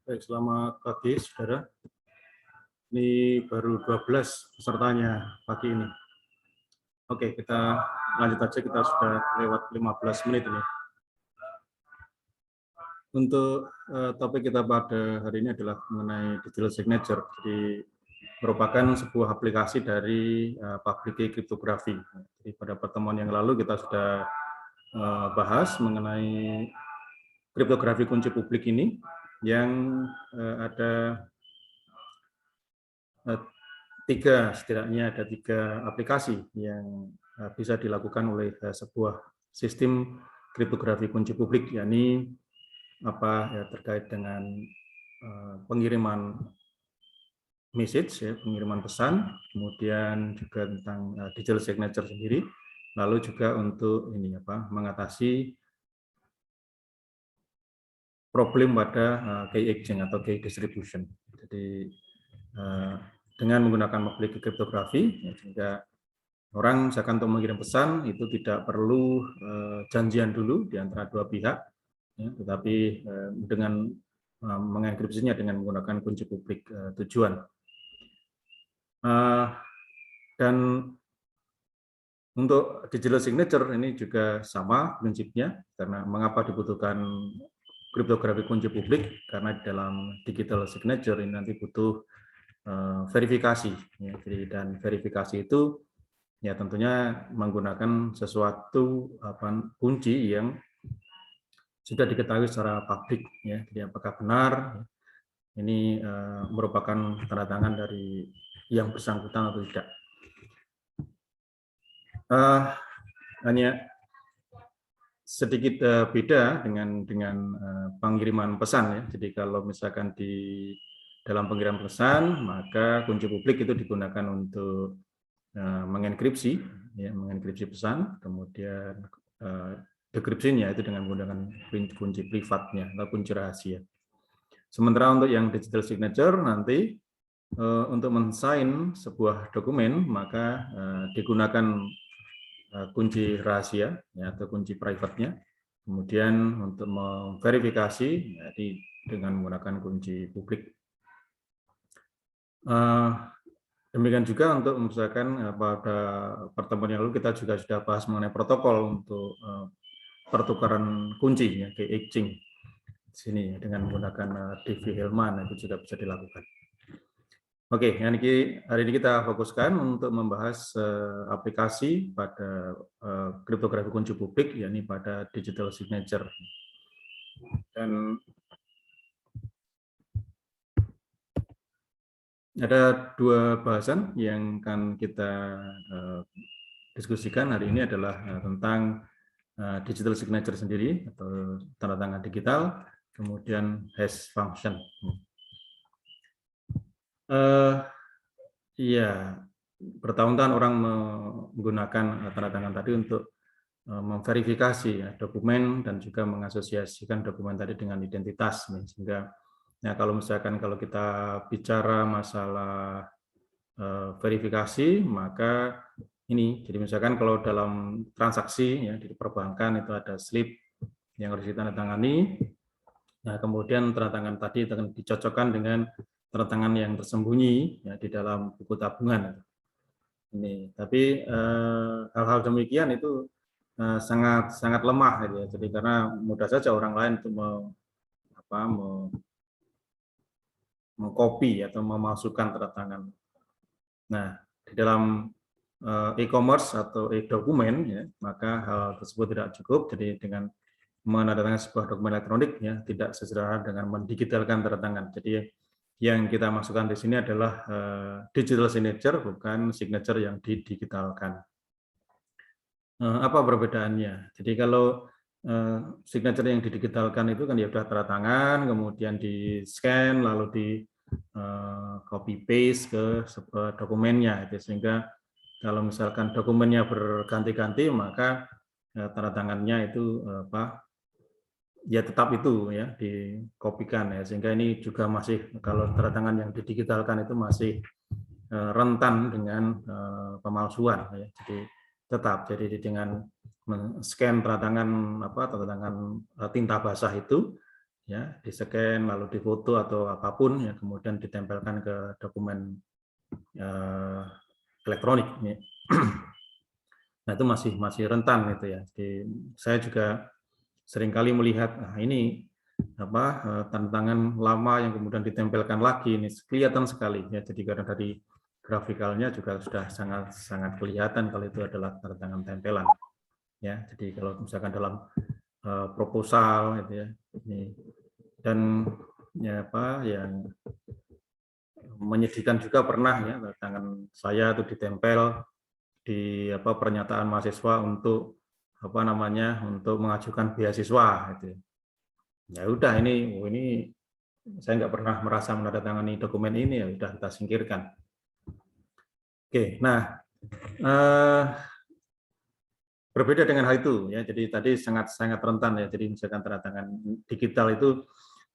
Baik, selamat pagi, saudara. Ini baru 12 pesertanya pagi ini. Oke, kita lanjut aja, kita sudah lewat 15 menit ini. Untuk topik kita pada hari ini adalah mengenai digital signature. Jadi merupakan sebuah aplikasi dari public key cryptography. Jadi pada pertemuan yang lalu kita sudah bahas mengenai kriptografi kunci publik ini yang ada setidaknya ada tiga aplikasi yang bisa dilakukan oleh sebuah sistem kriptografi kunci publik, yakni terkait dengan pengiriman message, pengiriman pesan, kemudian juga tentang digital signature sendiri, lalu juga untuk mengatasi problem pada key exchange atau key distribution. Jadi dengan menggunakan public key cryptography, sehingga orang misalkan untuk mengirim pesan itu tidak perlu janjian dulu di antara dua pihak, tetapi dengan mengenkripsinya dengan menggunakan kunci publik tujuan. Dan untuk digital signature ini juga sama prinsipnya, karena mengapa dibutuhkan kriptografi kunci publik, karena dalam digital signature ini nanti butuh verifikasi, dan verifikasi itu ya tentunya menggunakan sesuatu kunci yang sudah diketahui secara publik, ya. Jadi apakah benar ini merupakan tanda tangan dari yang bersangkutan atau tidak. Hanya sedikit beda dengan pengiriman pesan, ya. Jadi kalau misalkan di dalam pengiriman pesan, maka kunci publik itu digunakan untuk mengenkripsi, ya, mengenkripsi pesan, kemudian dekripsinya itu dengan menggunakan kunci privatnya atau kunci rahasia. Sementara untuk yang digital signature nanti untuk men-sign sebuah dokumen, maka digunakan kunci rahasia, ya, atau kunci private-nya. Kemudian untuk memverifikasi, jadi dengan menggunakan kunci publik. Demikian juga untuk misalkan pada pertemuan yang lalu kita juga sudah bahas mengenai protokol untuk pertukaran kunci, ya, key exchange di sini dengan menggunakan Diffie-Hellman, itu juga bisa dilakukan. Oke, hari ini kita fokuskan untuk membahas aplikasi pada kriptografi kunci publik, yakni pada digital signature. Dan ada dua bahasan yang akan kita diskusikan hari ini adalah tentang digital signature sendiri atau tanda tangan digital, kemudian hash function. Iya, bertahun-tahun orang menggunakan tanda tangan tadi untuk memverifikasi, ya, dokumen dan juga mengasosiasikan dokumen tadi dengan identitas, sehingga ya, kalau kita bicara masalah verifikasi, maka ini jadi misalkan kalau dalam transaksi, ya, di perbankan itu ada slip yang harus ditandatangani. Nah, kemudian tanda tangan tadi akan dicocokkan dengan tanda tangan yang tersembunyi, ya, di dalam buku tabungan. Ini, tapi hal-hal demikian itu sangat lemah, gitu ya. Jadi karena mudah saja orang lain itu mengcopy atau memasukkan tanda tangan. Nah, di dalam e-commerce atau e-dokumen, ya, maka hal tersebut tidak cukup. Jadi dengan menandatangani sebuah dokumen elektronik, ya, tidak sesederhana dengan mendigitalkan tanda tangan. Jadi yang kita masukkan di sini adalah digital signature, bukan signature yang didigitalkan. Apa perbedaannya? Jadi kalau signature yang didigitalkan itu kan ya sudah tanda tangan, kemudian di scan, lalu di copy paste ke dokumennya, gitu. Sehingga kalau misalkan dokumennya berganti-ganti, maka tanda tangannya itu ya tetap itu, ya, dikopikan, ya. Sehingga ini juga masih, kalau tanda tangan yang didigitalkan itu masih rentan dengan pemalsuan, ya. Jadi tetap, jadi dengan men-scan tanda tangan tinta basah itu, ya, di-scan lalu difoto atau apapun, ya, kemudian ditempelkan ke dokumen elektronik. Ya. Nah, itu masih rentan gitu ya. Jadi saya juga seringkali melihat, ini tanda tangan lama yang kemudian ditempelkan lagi, ini kelihatan sekali ya. Jadi karena dari grafikalnya juga sudah sangat kelihatan kalau itu adalah tanda tangan tempelan. Ya, jadi kalau misalkan dalam proposal gitu ya, ini dan ya yang menyedihkan juga pernah ya tangan saya itu ditempel di pernyataan mahasiswa untuk untuk mengajukan beasiswa gitu. Ya udah ini saya nggak pernah merasa menandatangani dokumen ini, ya udah kita singkirkan. Oke, nah berbeda dengan hal itu ya. Jadi tadi sangat rentan ya. Jadi misalkan tanda tangan digital itu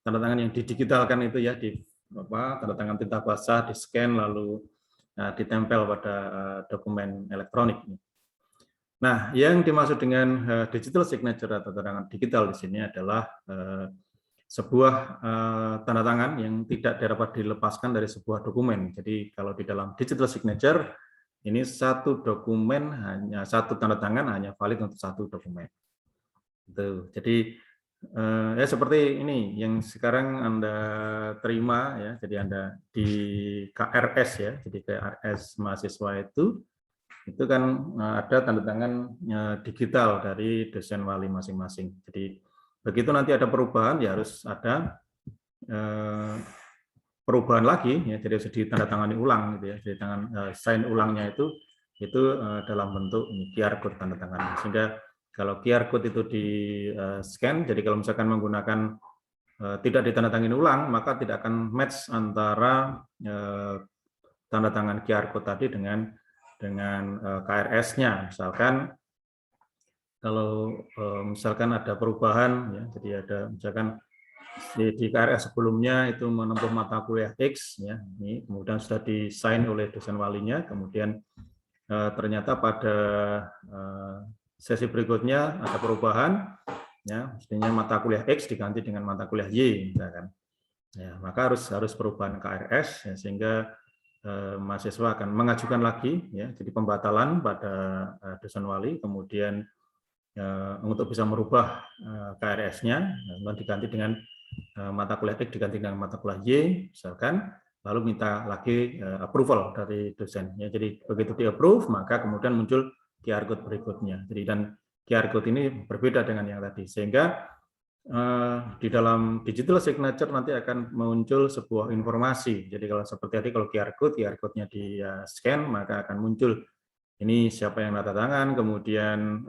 tanda tangan yang didigitalkan itu ya tanda tangan tinta basah di-scan lalu ditempel pada dokumen elektronik. Nah, yang dimaksud dengan digital signature atau tanda tangan digital di sini adalah sebuah tanda tangan yang tidak dapat dilepaskan dari sebuah dokumen. Jadi kalau di dalam digital signature ini satu dokumen satu tanda tangan hanya valid untuk satu dokumen. Itu. Jadi ya seperti ini yang sekarang Anda terima ya. Jadi Anda di KRS ya. Jadi KRS mahasiswa itu kan ada tanda tangan digital dari dosen wali masing-masing. Jadi begitu nanti ada perubahan ya harus ada perubahan lagi ya, jadi harus ditandatangani ulang gitu ya. Jadi sign ulangnya itu dalam bentuk QR code tanda tangan. Sehingga kalau QR code itu di scan, jadi kalau misalkan menggunakan tidak ditandatangani ulang, maka tidak akan match antara tanda tangan QR code tadi dengan KRS-nya. Misalkan kalau misalkan ada perubahan ya, jadi ada misalkan di KRS sebelumnya itu menempuh mata kuliah X ya, ini kemudian sudah disign oleh dosen walinya, kemudian ternyata pada sesi berikutnya ada perubahan ya, mestinya mata kuliah X diganti dengan mata kuliah Y misalkan. Ya, maka harus perubahan KRS ya, sehingga mahasiswa akan mengajukan lagi ya, jadi pembatalan pada dosen wali, kemudian untuk bisa merubah KRS-nya diganti dengan mata kuliah X diganti dengan mata kuliah Y misalkan, lalu minta lagi approval dari dosen ya. Jadi begitu di approve maka kemudian muncul QR code berikutnya. Jadi dan QR code ini berbeda dengan yang tadi, sehingga di dalam digital signature nanti akan muncul sebuah informasi. Jadi kalau seperti tadi kalau QR code-nya di scan maka akan muncul ini siapa yang tanda tangan, kemudian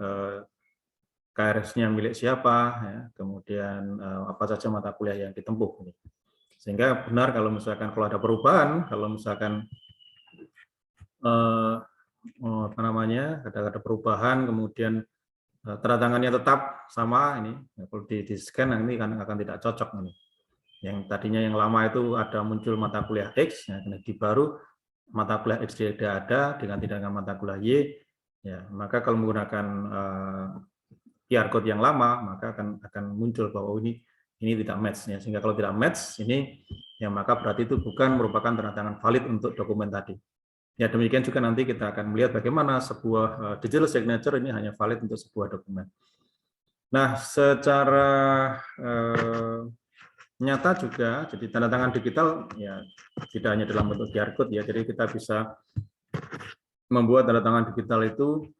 KRS-nya milik siapa, ya, kemudian apa saja mata kuliah yang ditempuh. Sehingga benar kalau misalkan kalau ada perubahan, kalau misalkan ada perubahan, kemudian tanda tangannya tetap sama, ini kalau di scan ini akan tidak cocok. Ini. Yang tadinya yang lama itu ada muncul mata kuliah X, ya, di baru mata kuliah X tidak ada, diganti dengan mata kuliah Y, ya, maka kalau menggunakan QR code yang lama maka akan muncul bahwa ini tidak match ya. Sehingga kalau tidak match ini ya maka berarti itu bukan merupakan tanda tangan valid untuk dokumen tadi. Ya demikian juga nanti kita akan melihat bagaimana sebuah digital signature ini hanya valid untuk sebuah dokumen. Nah, secara nyata juga jadi tanda tangan digital ya tidak hanya dalam bentuk QR code ya. Jadi kita bisa membuat tanda tangan digital itu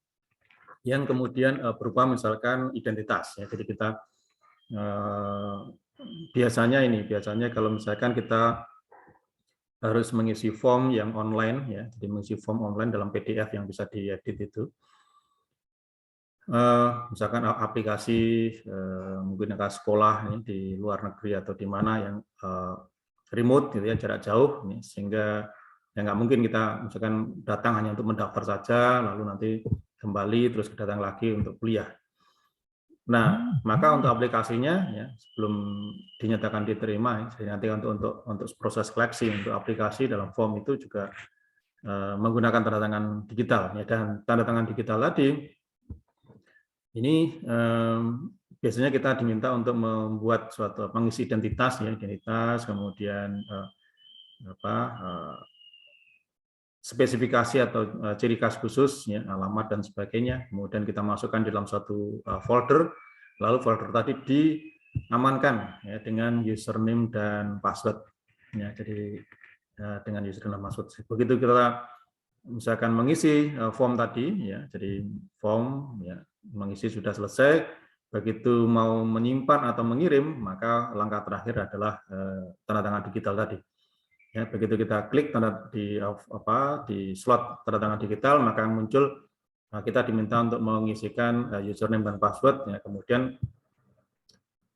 yang kemudian berupa misalkan identitas ya. Jadi kita biasanya kalau misalkan kita harus mengisi form yang online ya, jadi mengisi form online dalam PDF yang bisa diedit itu. Misalkan aplikasi menggunakan sekolah ini di luar negeri atau di mana yang remote gitu ya, jarak jauh ini, sehingga ya nggak mungkin kita misalkan datang hanya untuk mendaftar saja lalu nanti kembali terus datang lagi untuk kuliah. Nah, maka untuk aplikasinya ya sebelum dinyatakan diterima, ya, nanti untuk proses seleksi untuk aplikasi dalam form itu juga menggunakan tanda tangan digital ya, dan tanda tangan digital tadi ini biasanya kita diminta untuk membuat suatu mengisi identitas, ya, identitas, kemudian spesifikasi atau ciri khas khusus, ya, alamat dan sebagainya. Kemudian kita masukkan dalam suatu folder, lalu folder tadi diamankan, ya, dengan username dan password. Ya, jadi dengan username dan password. Begitu kita misalkan mengisi form tadi, ya, jadi form, ya, mengisi sudah selesai. Begitu mau menyimpan atau mengirim, maka langkah terakhir adalah tanda tangan digital tadi. Ya, begitu kita klik tanda di slot tanda tangan digital, maka muncul kita diminta untuk mengisikan username dan password. Ya, kemudian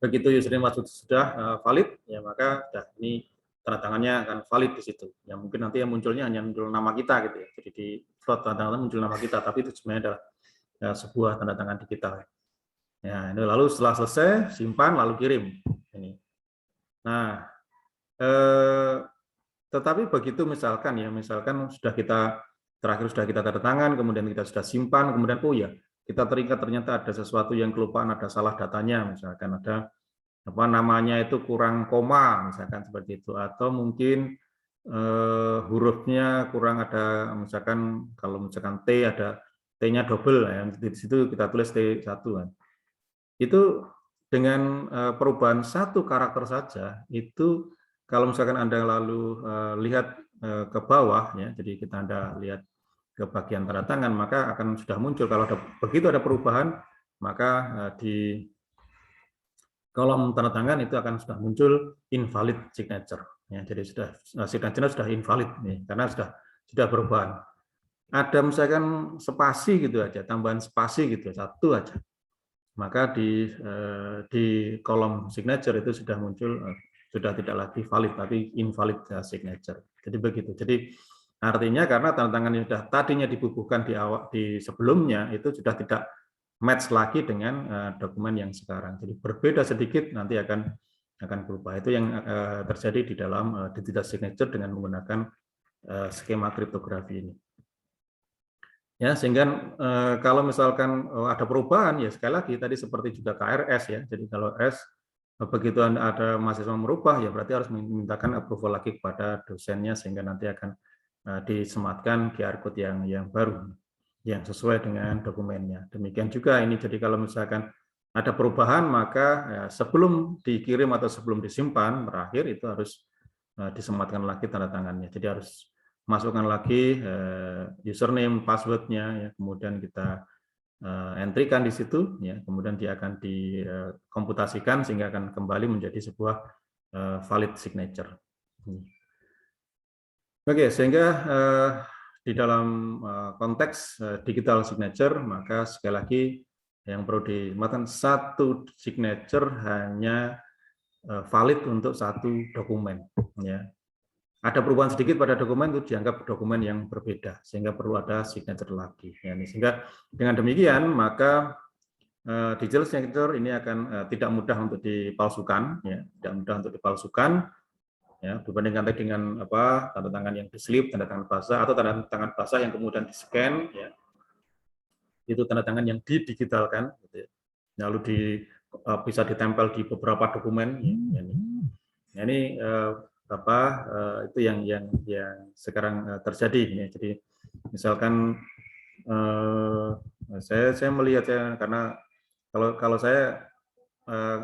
begitu username dan password sudah valid, ya, maka ini tanda tangannya akan valid di situ. Ya, mungkin nanti yang munculnya hanya muncul nama kita gitu ya. Jadi di slot tanda tangan muncul nama kita, tapi itu sebenarnya adalah sebuah tanda tangan digital. Ya, ini lalu setelah selesai simpan lalu kirim. Ini. Nah, tetapi begitu misalkan sudah kita terakhir sudah kita tanda tangan, kemudian kita sudah simpan, kemudian oh ya kita teringat ternyata ada sesuatu yang kelupaan, ada salah datanya, misalkan ada namanya itu kurang koma, misalkan seperti itu, atau mungkin hurufnya kurang ada, misalkan kalau misalkan T ada T-nya double, ya, di situ kita tulis T1 kan. Itu dengan perubahan satu karakter saja, itu kalau misalkan Anda lalu lihat ke bawah, ya, jadi Anda lihat ke bagian tanda tangan, maka akan sudah muncul, kalau begitu ada perubahan, maka di kolom tanda tangan itu akan sudah muncul invalid signature. Ya, jadi signature sudah invalid, nih, karena sudah perubahan. Ada misalkan spasi gitu aja, tambahan spasi gitu, satu aja, maka di kolom signature itu sudah muncul sudah tidak lagi valid tapi invalid signature. Jadi begitu. Jadi artinya karena tanda tangan yang sudah tadinya dibubuhkan di sebelumnya itu sudah tidak match lagi dengan dokumen yang sekarang. Jadi berbeda sedikit nanti akan berubah. Itu yang terjadi di dalam identitas signature dengan menggunakan skema kriptografi ini. Ya, sehingga kalau misalkan ada perubahan, ya sekali lagi tadi seperti juga KRS, ya. Jadi kalau S begitu ada mahasiswa merubah, ya berarti harus memintakan approval lagi kepada dosennya sehingga nanti akan disematkan QR code yang baru yang sesuai dengan dokumennya. Demikian juga ini, jadi kalau misalkan ada perubahan, maka ya, sebelum dikirim atau sebelum disimpan terakhir itu harus disematkan lagi tanda tangannya. Jadi harus masukkan lagi username, password-nya, ya, kemudian kita entry-kan di situ, ya, kemudian dia akan dikomputasikan sehingga akan kembali menjadi sebuah valid signature. Oke, sehingga di dalam konteks digital signature, maka sekali lagi yang perlu diingatkan, satu signature hanya valid untuk satu dokumen. Ya. Ada perubahan sedikit pada dokumen itu dianggap dokumen yang berbeda, sehingga perlu ada signature lagi. Ya, sehingga dengan demikian maka digital signature ini akan tidak mudah untuk dipalsukan, ya, tidak mudah untuk dipalsukan, ya, dibandingkan dengan tanda tangan yang diselip, tanda tangan basah, atau tanda tangan basah yang kemudian di-scan, ya, itu tanda tangan yang didigitalkan, gitu ya. Lalu bisa ditempel di beberapa dokumen. Ya, ini itu yang sekarang terjadi, ya. Jadi misalkan saya melihat, ya, karena kalau saya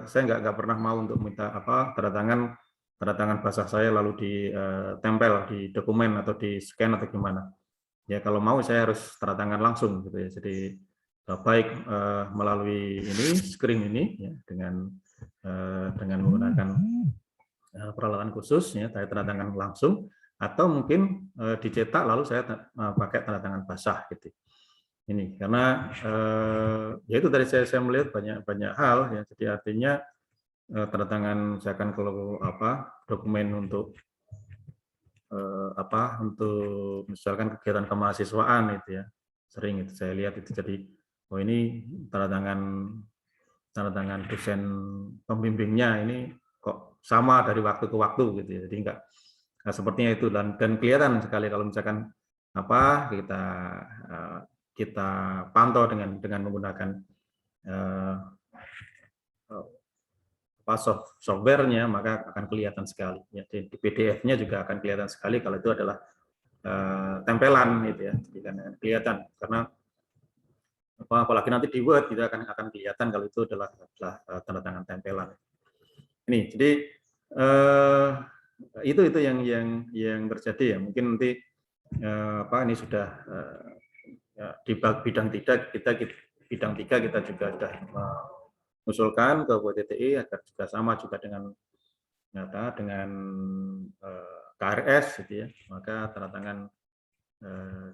nggak pernah mau untuk minta tanda tangan basah saya lalu ditempel di dokumen atau di scan atau gimana. Ya kalau mau saya harus tanda tangan langsung gitu ya. Jadi baik melalui screen ini, ya, dengan menggunakan peralatan khusus, ya, saya tanda tangan langsung, atau mungkin dicetak lalu saya pakai tanda tangan basah gitu. Ini karena ya itu tadi saya melihat banyak hal, ya, jadi artinya tanda tangan misalkan kalau dokumen untuk untuk misalkan kegiatan kemahasiswaan itu, ya, sering itu saya lihat itu, jadi oh ini tanda tangan dosen pembimbingnya ini kok sama dari waktu ke waktu gitu, ya. Jadi enggak sepertinya itu, dan kelihatan sekali kalau misalkan kita pantau dengan menggunakan softwarenya, maka akan kelihatan sekali. Ya, di PDF-nya juga akan kelihatan sekali kalau itu adalah tempelan, gitu ya. Jadi kan kelihatan karena apalagi nanti di Word kita akan kelihatan kalau itu adalah tanda tangan tempelan. Ini, jadi itu yang terjadi ya. Mungkin nanti ini sudah di bidang 3 kita juga sudah mengusulkan ke WTTI agar juga sama juga dengan KRS, gitu ya. Maka tanda tangan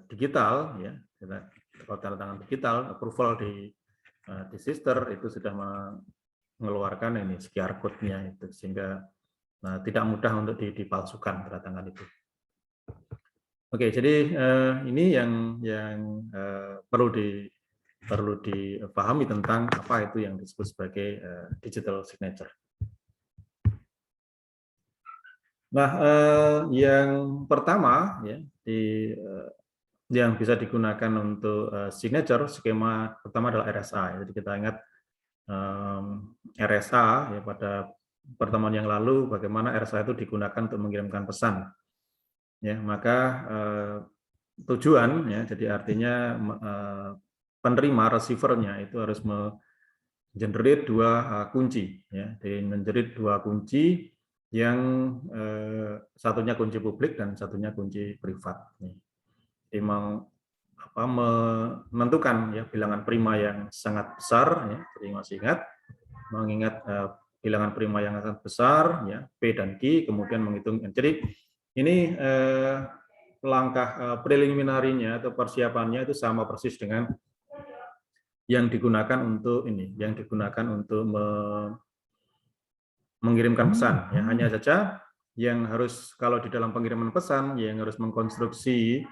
digital, ya, tanda tangan digital approval di Sister itu sudah mengeluarkan ini QR code-nya itu, sehingga tidak mudah untuk dipalsukan tanda tangan itu. Oke, jadi ini yang perlu dipahami tentang apa itu yang disebut sebagai digital signature. Nah, yang pertama ya yang bisa digunakan untuk signature, skema pertama adalah RSA. Jadi kita ingat RSA ya, pada pertemuan yang lalu bagaimana RSA itu digunakan untuk mengirimkan pesan. Ya, maka tujuan ya, jadi artinya penerima receiver-nya itu harus mengenerate 2 kunci ya. Jadi mengenerate 2 kunci yang satunya kunci publik dan satunya kunci privat. Jadi menentukan ya bilangan prima yang sangat besar ya. Jadi masih mengingat bilangan prima yang sangat besar ya, P dan Q, kemudian menghitung. Jadi ini langkah preliminarinya atau persiapannya itu sama persis dengan yang digunakan untuk mengirimkan pesan ya. Hanya saja yang harus, kalau di dalam pengiriman pesan yang harus mengkonstruksi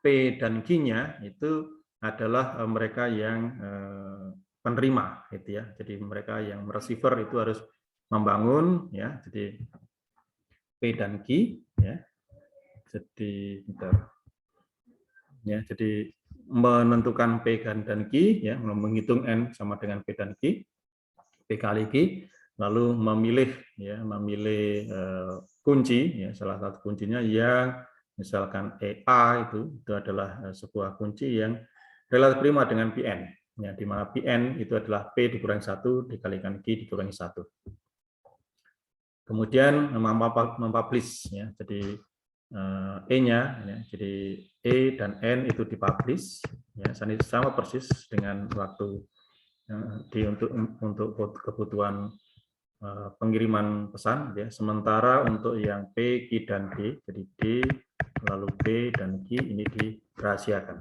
P dan Q-nya itu adalah mereka yang penerima, gitu ya. Jadi mereka yang receiver itu harus membangun ya. Jadi P dan Q ya. Jadi ya, jadi menentukan P dan Q ya, menghitung N sama dengan P dan Q, P kali Q, lalu memilih kunci ya, salah satu kuncinya yang misalkan EA itu adalah sebuah kunci yang relatif prima dengan PN ya, di mana PN itu adalah P dikurangi 1 dikalikan Q dikurangi 1. Kemudian mempublish ya, jadi E-nya ya, jadi E dan N itu dipublish ya, sama persis dengan waktu untuk kebutuhan pengiriman pesan ya. Sementara untuk yang P, Q dan D, jadi D lalu B dan Q ini dirahasiakan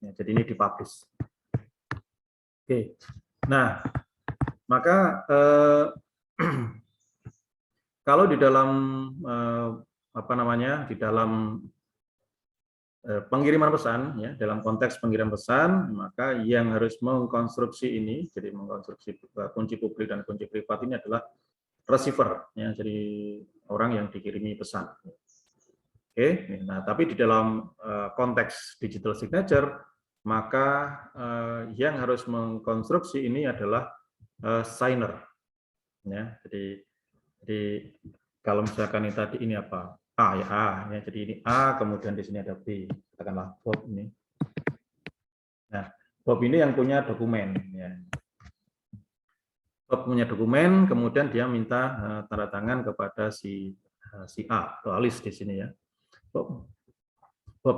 ya, jadi ini dipublish. Oke, nah maka kalau di dalam di dalam pengiriman pesan ya, dalam konteks pengiriman pesan, maka yang harus mengkonstruksi ini, jadi mengkonstruksi kunci publik dan kunci privat ini adalah receiver ya, jadi orang yang dikirimi pesan. Oke, nah tapi di dalam konteks digital signature, maka yang harus mengkonstruksi ini adalah signer ya. Jadi kalau misalkan ini tadi ini apa? A ya, A ya. Jadi ini A, kemudian di sini ada B. Katakanlah Bob ini. Nah, Bob ini yang punya dokumen ya. Bob punya dokumen, kemudian dia minta tanda tangan kepada si A atau Alice di sini ya. Bob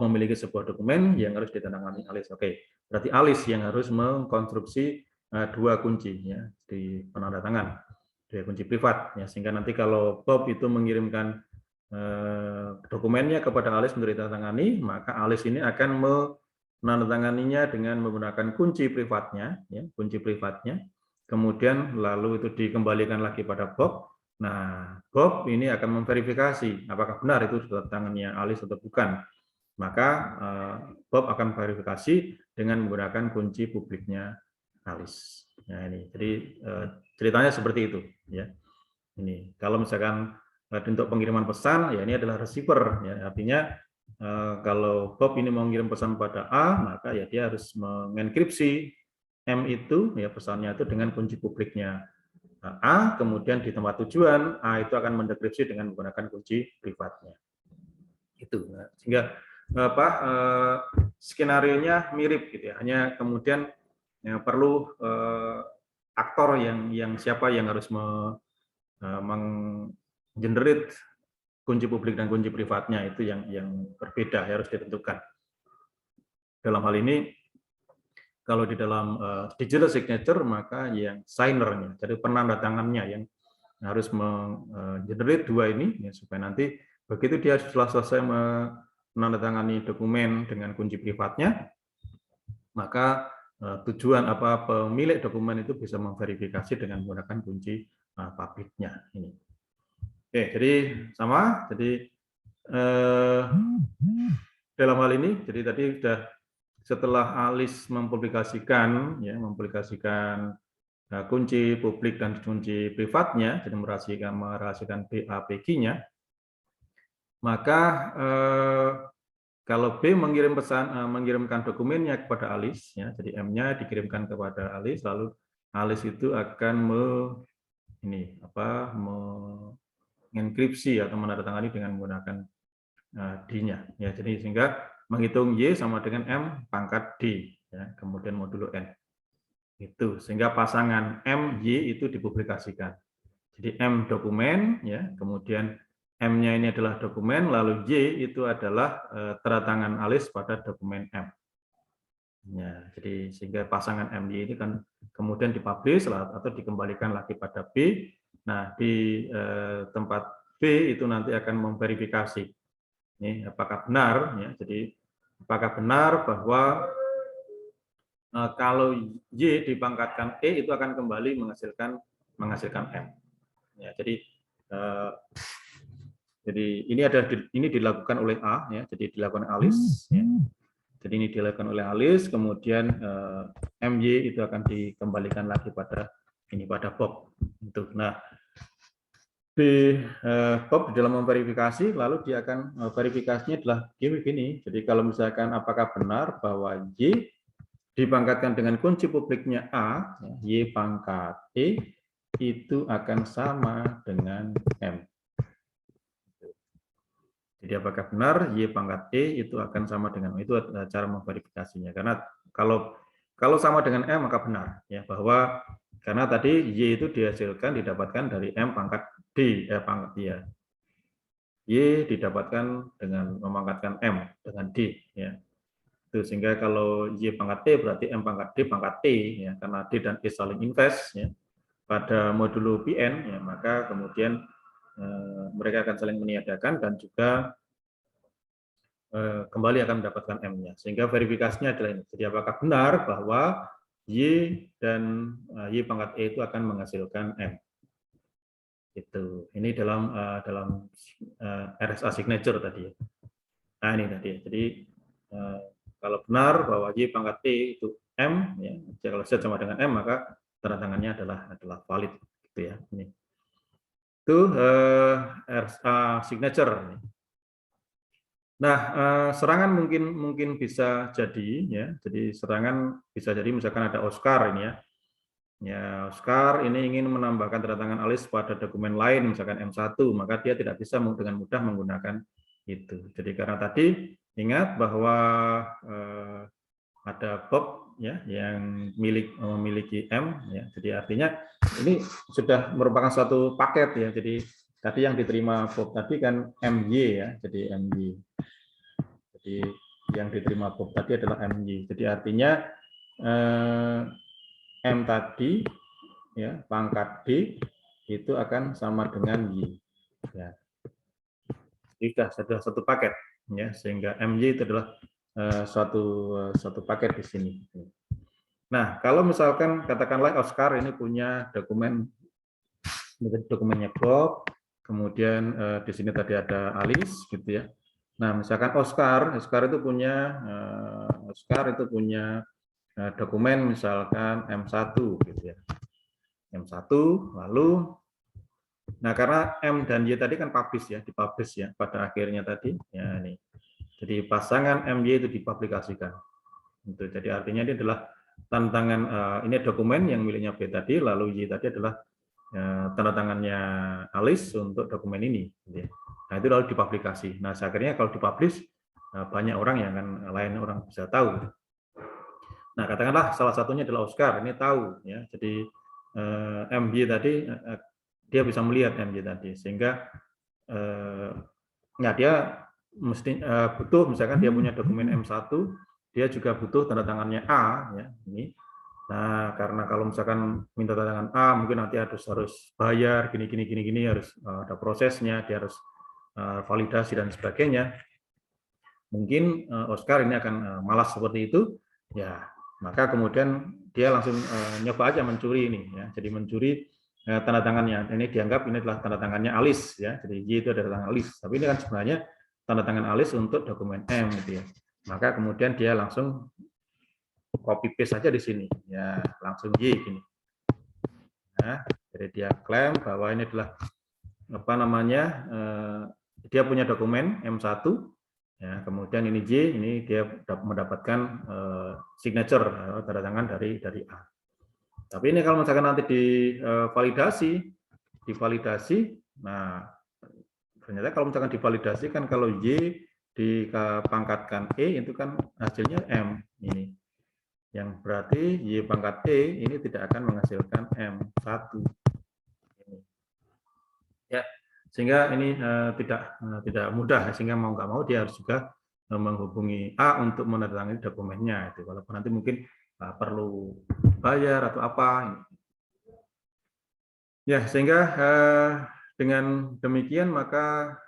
memiliki sebuah dokumen yang harus ditandatangani Alice. Oke, berarti Alice yang harus mengkonstruksi 2 kunci ya di penandatangan. Kunci privat ya, sehingga nanti kalau Bob itu mengirimkan dokumennya kepada Alice untuk ditandatangani, maka Alice ini akan menandatanganinya dengan menggunakan kunci privatnya ya, kunci privatnya, kemudian lalu itu dikembalikan lagi pada Bob. Nah, Bob ini akan memverifikasi apakah benar itu tangannya Alice atau bukan. Maka Bob akan verifikasi dengan menggunakan kunci publiknya Alice. Nah, ini jadi ceritanya seperti itu ya. Ini kalau misalkan untuk pengiriman pesan ya, ini adalah receiver ya, artinya kalau Bob ini mau mengirim pesan pada A, maka ya dia harus mengenkripsi M itu ya pesannya itu dengan kunci publiknya A, kemudian di tempat tujuan A itu akan mendekripsi dengan menggunakan kunci privatnya. Itu. Sehingga skenario-nya mirip gitu ya. Hanya kemudian perlu aktor yang siapa yang harus menggenerate kunci publik dan kunci privatnya itu yang berbeda harus ditentukan. Dalam hal ini kalau di dalam digital signature maka yang signernya, jadi penandatangannya yang harus menggenerate dua ini ya, supaya nanti begitu dia setelah selesai menandatangani dokumen dengan kunci privatnya, maka tujuan apa pemilik dokumen itu bisa memverifikasi dengan menggunakan kunci publiknya ini. Oke, jadi sama, jadi dalam hal ini, jadi tadi sudah setelah Alice mempublikasikan kunci publik dan kunci privatnya, jadi merahasiakan BAPG-nya, maka kalau B mengirimkan dokumennya kepada Alice, ya, jadi M-nya dikirimkan kepada Alice, lalu Alice itu akan mengenkripsi atau menandatangani dengan menggunakan D-nya, ya, jadi sehingga menghitung Y sama dengan M pangkat D, ya, kemudian modulo N. Itu sehingga pasangan M Y itu dipublikasikan. Jadi M dokumen, ya, kemudian M-nya ini adalah dokumen, lalu Y itu adalah tanda tangan Alice pada dokumen M. Ya, jadi sehingga pasangan M Y ini kan kemudian dipublish atau dikembalikan lagi pada B. Nah, di tempat B itu nanti akan memverifikasi ini apakah benar, ya, jadi apakah benar bahwa kalau Y dipangkatkan E itu akan kembali menghasilkan M. Ya, jadi ini dilakukan oleh A, ya, jadi dilakukan Alice. Ya. Jadi ini dilakukan oleh Alice, kemudian MY itu akan dikembalikan lagi pada Bob. Nah, Bob di dalam memverifikasi, lalu dia akan verifikasinya adalah begini. Jadi kalau misalkan apakah benar bahwa Y dipangkatkan dengan kunci publiknya A, Y pangkat E, itu akan sama dengan M. Jadi apakah benar Y pangkat E itu akan sama dengan M, itu cara memverifikasinya. Karena kalau sama dengan M maka benar, ya, bahwa karena tadi Y itu didapatkan dari M pangkat D, pangkat ya. Y didapatkan dengan memangkatkan M dengan D, ya. Itu sehingga kalau Y pangkat T berarti M pangkat D pangkat T, ya, karena D dan E saling invest, ya, pada modulo PN, ya, maka kemudian mereka akan saling meniadakan dan juga kembali akan mendapatkan M-nya. Sehingga verifikasinya adalah ini. Jadi apakah benar bahwa Y dan Y pangkat E itu akan menghasilkan M. Itu. Ini dalam RSA signature tadi, ya. Nah, ini tadi, ya. Jadi kalau benar bahwa Y pangkat T itu M, ya, kalau Z sama dengan M, maka tanda tangannya adalah valid, gitu ya. Ini. Itu RSA signature. Nah, serangan mungkin bisa jadi, ya. Jadi serangan bisa jadi misalkan ada Oscar ini, ya. Ya, Oscar ini ingin menambahkan tanda tangan Alice pada dokumen lain, misalkan M1, maka dia tidak bisa dengan mudah menggunakan itu. Jadi karena tadi ingat bahwa ada Bob, ya, yang memiliki M, ya. Jadi artinya ini sudah merupakan suatu paket, ya. Jadi tadi yang diterima Bob tadi kan MY, ya. Jadi MY. Jadi yang diterima Bob tadi adalah MY. Jadi artinya M tadi, ya, pangkat D itu akan sama dengan Y. Ya. Jadi sudah satu paket, ya, sehingga MY itu adalah suatu paket di sini. Nah, kalau misalkan katakanlah Oscar ini punya dokumennya Bob, kemudian di sini tadi ada Alice, gitu ya. Nah, misalkan Oscar itu punya dokumen misalkan M1, gitu ya. M1, lalu nah karena M dan Y tadi kan dipublish, ya, pada akhirnya tadi, ya, ini. Jadi pasangan MY itu dipublikasikan. Itu jadi artinya ini adalah tanda tangan ini dokumen yang miliknya B tadi, lalu Y tadi adalah tanda tangannya Alice untuk dokumen ini. Gitu ya. Nah itu lalu dipublikasi. Nah akhirnya kalau dipublish banyak orang yang akan lain orang bisa tahu. Nah katakanlah salah satunya adalah Oscar, ini tahu ya. Jadi MY tadi dia bisa melihat MY tadi sehingga ya dia mesti butuh misalkan dia punya dokumen M1, dia juga butuh tanda tangannya A ya ini. Nah, karena kalau misalkan minta tanda tangan A, mungkin nanti harus bayar gini harus ada prosesnya, dia harus validasi dan sebagainya. Mungkin Oscar ini akan malas seperti itu, ya maka kemudian dia langsung nyoba aja mencuri ini, ya. Jadi mencuri tanda tangannya. Ini dianggap ini adalah tanda tangannya Alice, ya. Jadi Y itu adalah tangan Alice. Tapi ini kan sebenarnya tanda tangan Alice untuk dokumen M, gitu ya. Maka kemudian dia langsung copy paste saja di sini, ya langsung Y gini. Nah, jadi dia klaim bahwa ini adalah apa namanya dia punya dokumen M1, ya kemudian ini J, ini dia mendapatkan signature tanda tangan dari A. Tapi ini kalau misalkan nanti divalidasi, nah ternyata kalau misalkan divalidasi kan kalau Y dipangkatkan E itu kan hasilnya M ini. Yang berarti Y pangkat E ini tidak akan menghasilkan M1. Ya, sehingga ini tidak mudah, sehingga mau nggak mau dia harus juga menghubungi A untuk menandatangani dokumennya. Itu walaupun nanti mungkin perlu bayar atau apa. Ya, sehingga dengan demikian maka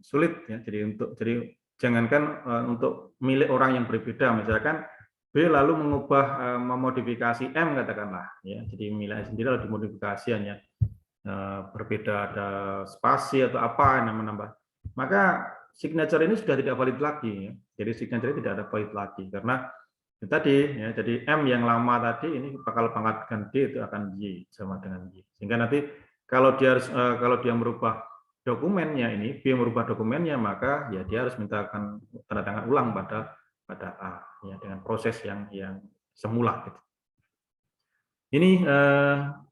sulit ya. Jadi jangankan untuk milik orang yang berbeda, misalkan B lalu mengubah memodifikasi M katakanlah ya. Jadi miliknya sendiri lalu dimodifikasi hanya berbeda ada spasi atau apa yang menambah. Maka signature ini sudah tidak valid lagi ya. Jadi signature ini tidak ada valid lagi karena tadi ya, jadi M yang lama tadi ini bakal pangkatkan D itu akan Y sama dengan Y. Sehingga nanti kalau dia merubah dokumennya ini, B merubah dokumennya, maka ya dia harus mintakan tanda tangan ulang pada A ya dengan proses yang semula gitu. Ini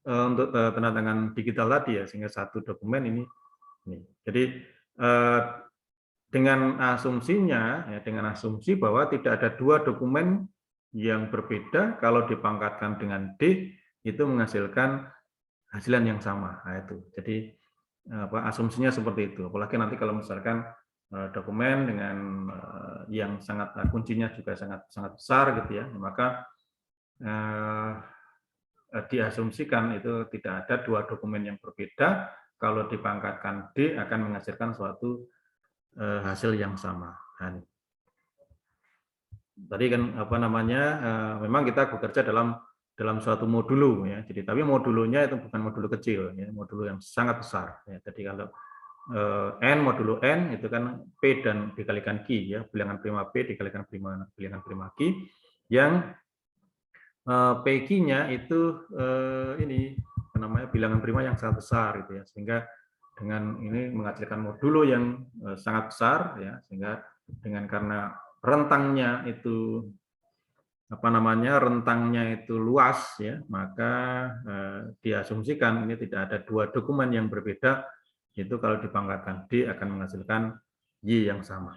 untuk tanda tangan digital tadi ya, sehingga satu dokumen ini. Jadi dengan asumsinya ya, dengan asumsi bahwa tidak ada dua dokumen yang berbeda kalau dipangkatkan dengan D itu menghasilkan hasilan yang sama. Nah, itu. Jadi asumsinya seperti itu. Apalagi nanti kalau misalkan dokumen dengan yang sangat kuncinya juga sangat besar gitu ya, maka diasumsikan itu tidak ada dua dokumen yang berbeda, kalau dipangkatkan D akan menghasilkan suatu hasil yang sama. Dan tadi kan apa namanya, memang kita bekerja dalam suatu modulo ya. Jadi tapi modulunya itu bukan modulo kecil, ya, modulo yang sangat besar. Ya. Jadi kalau N modulo N itu kan P dan dikalikan Q ya, bilangan prima P dikalikan bilangan prima Q yang PQ-nya itu ini namanya bilangan prima yang sangat besar gitu ya, sehingga dengan ini menghasilkan modulo yang sangat besar ya, sehingga dengan karena rentangnya itu apa namanya rentangnya itu luas ya, maka diasumsikan ini tidak ada dua dokumen yang berbeda, itu kalau dipangkatkan D akan menghasilkan Y yang sama.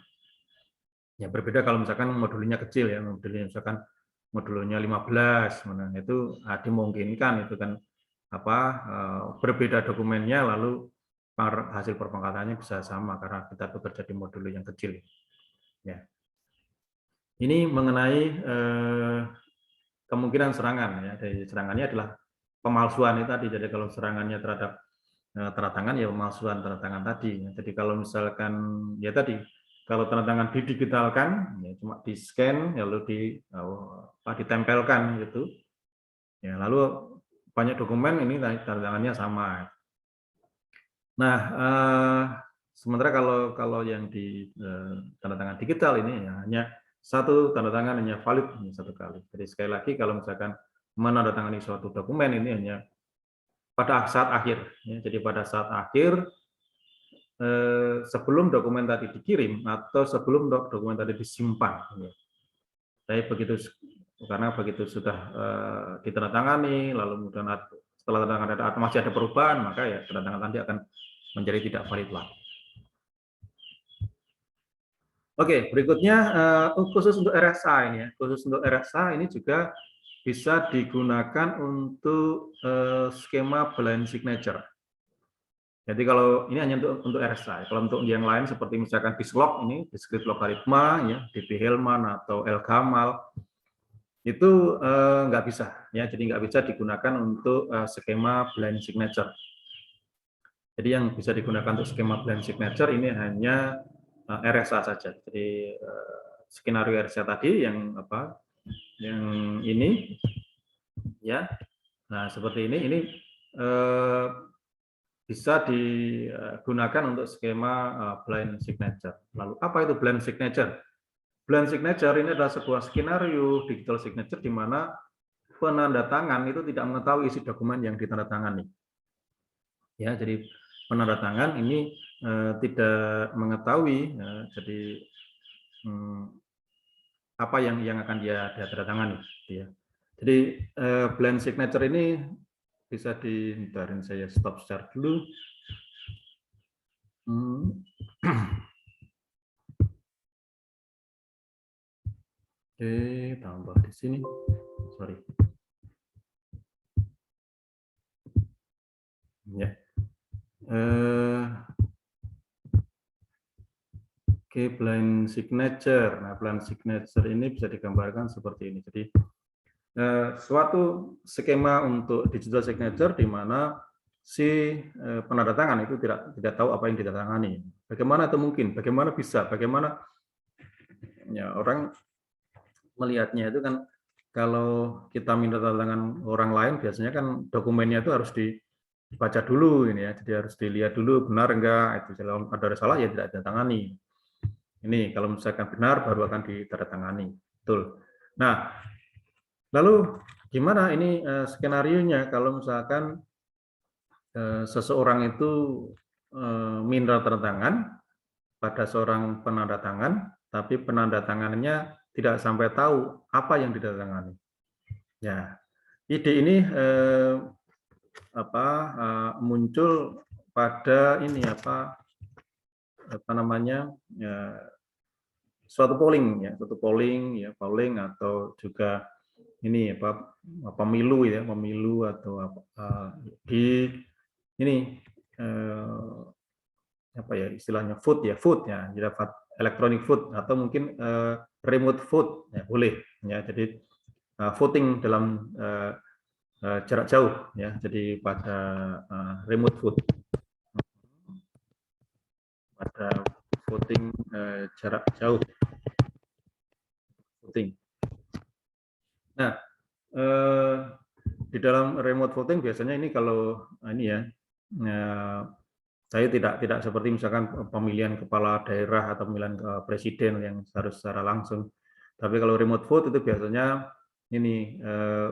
Ya berbeda kalau misalkan modulnya kecil ya, modulnya misalkan modulnya 15, mana itu dimungkinkan itu kan apa berbeda dokumennya lalu hasil perpangkatannya bisa sama karena kita bekerja di modulo yang kecil. Ya. Ini mengenai kemungkinan serangan ya. Dari serangannya adalah pemalsuan itu tadi. Jadi kalau serangannya terhadap tanda tangan ya pemalsuan tanda tangan tadi. Jadi kalau misalkan ya tadi kalau tanda tangan didigitalkan ya cuma di scan ya lalu ditempelkan gitu. Ya lalu banyak dokumen ini tanda tangannya sama. Nah, sementara kalau yang di tanda tangan digital ini ya, hanya satu tanda tangan hanya valid hanya satu kali. Jadi sekali lagi kalau misalkan menandatangani suatu dokumen ini hanya pada saat akhir. Ya. Jadi pada saat akhir sebelum dokumen tadi dikirim atau sebelum dokumen tadi disimpan. Ya. Tapi begitu karena begitu sudah ditandatangani, lalu kemudian setelah tandatangani masih ada perubahan, maka ya tandatangan nanti akan menjadi tidak valid lagi. Oke, berikutnya khusus untuk RSA ini ya, khusus untuk RSA ini juga bisa digunakan untuk skema blind signature. Jadi kalau ini hanya untuk RSA, kalau untuk yang lain seperti misalkan dislog ini, discrete logaritma, ya, DB-Hellman atau L-Gamal, itu nggak bisa, ya. Jadi nggak bisa digunakan untuk skema blind signature. Jadi yang bisa digunakan untuk skema blind signature ini hanya RSA saja. Jadi skenario RSA tadi yang apa? Yang ini, ya. Nah seperti ini bisa digunakan untuk skema blind signature. Lalu apa itu blind signature? Blind signature ini adalah sebuah skenario digital signature di mana penanda tangan itu tidak mengetahui isi dokumen yang ditandatangani. Ya, jadi penanda tangan ini tidak mengetahui, jadi apa yang akan dia tandatangani. Ya. Jadi blind signature ini bisa dihindari, saya stop share dulu. Oke, tambah di sini. Sorry. Ya. Oke, blind signature. Nah, blind signature ini bisa digambarkan seperti ini. Jadi suatu skema untuk digital signature di mana si penanda tangan itu tidak tahu apa yang ditandatangani. Bagaimana itu mungkin? Bagaimana bisa? Bagaimana ya orang melihatnya itu kan kalau kita minta tanda tangan orang lain biasanya kan dokumennya itu harus dibaca dulu ini ya. Jadi harus dilihat dulu benar enggak, itu kalau ada salah ya tidak ditandatangani. Ini kalau misalkan benar baru akan ditandatangani. Betul. Nah, lalu gimana ini skenarionya kalau misalkan seseorang itu minta tanda tangan pada seorang penanda tangan, tapi penanda tangannya tidak sampai tahu apa yang ditandatangani. Ya, ide ini muncul pada ini apa namanya suatu polling ya, atau juga ini apa pemilu ya, pemilu atau di ini apa ya istilahnya vote ya, jadi electronic vote atau mungkin remote vote ya, boleh ya. Jadi voting dalam jarak jauh ya, jadi pada remote vote, pada voting jarak jauh voting. Nah, di dalam remote voting biasanya ini kalau ini ya, saya tidak seperti misalkan pemilihan kepala daerah atau pemilihan presiden yang harus secara langsung. Tapi kalau remote vote itu biasanya ini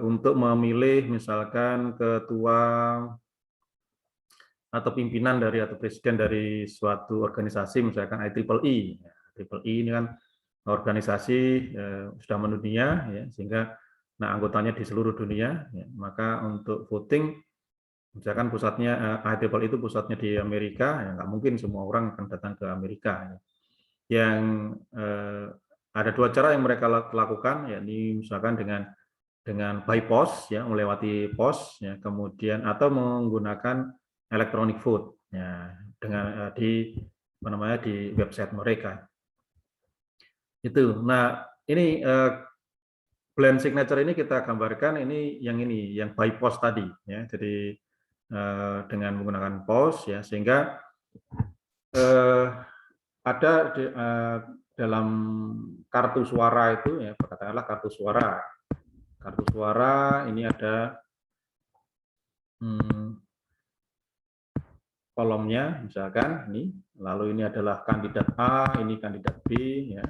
untuk memilih misalkan ketua atau pimpinan dari atau presiden dari suatu organisasi, misalkan IEEE. IEEE ini kan organisasi sudah mendunia ya, sehingga anggotanya di seluruh dunia ya, maka untuk voting misalkan pusatnya IEEE itu pusatnya di Amerika, ya nggak mungkin semua orang akan datang ke Amerika. Ya. Yang ada dua cara yang mereka lakukan, yakni misalkan dengan by post, ya melewati pos, ya kemudian atau menggunakan electronic vote, ya dengan di website mereka. Itu. Nah ini blind signature ini kita gambarkan ini yang by post tadi, ya jadi dengan menggunakan pos ya sehingga ada dalam kartu suara itu ya katakanlah kartu suara ini ada kolomnya misalkan ini, lalu ini adalah kandidat A, ini kandidat B ya,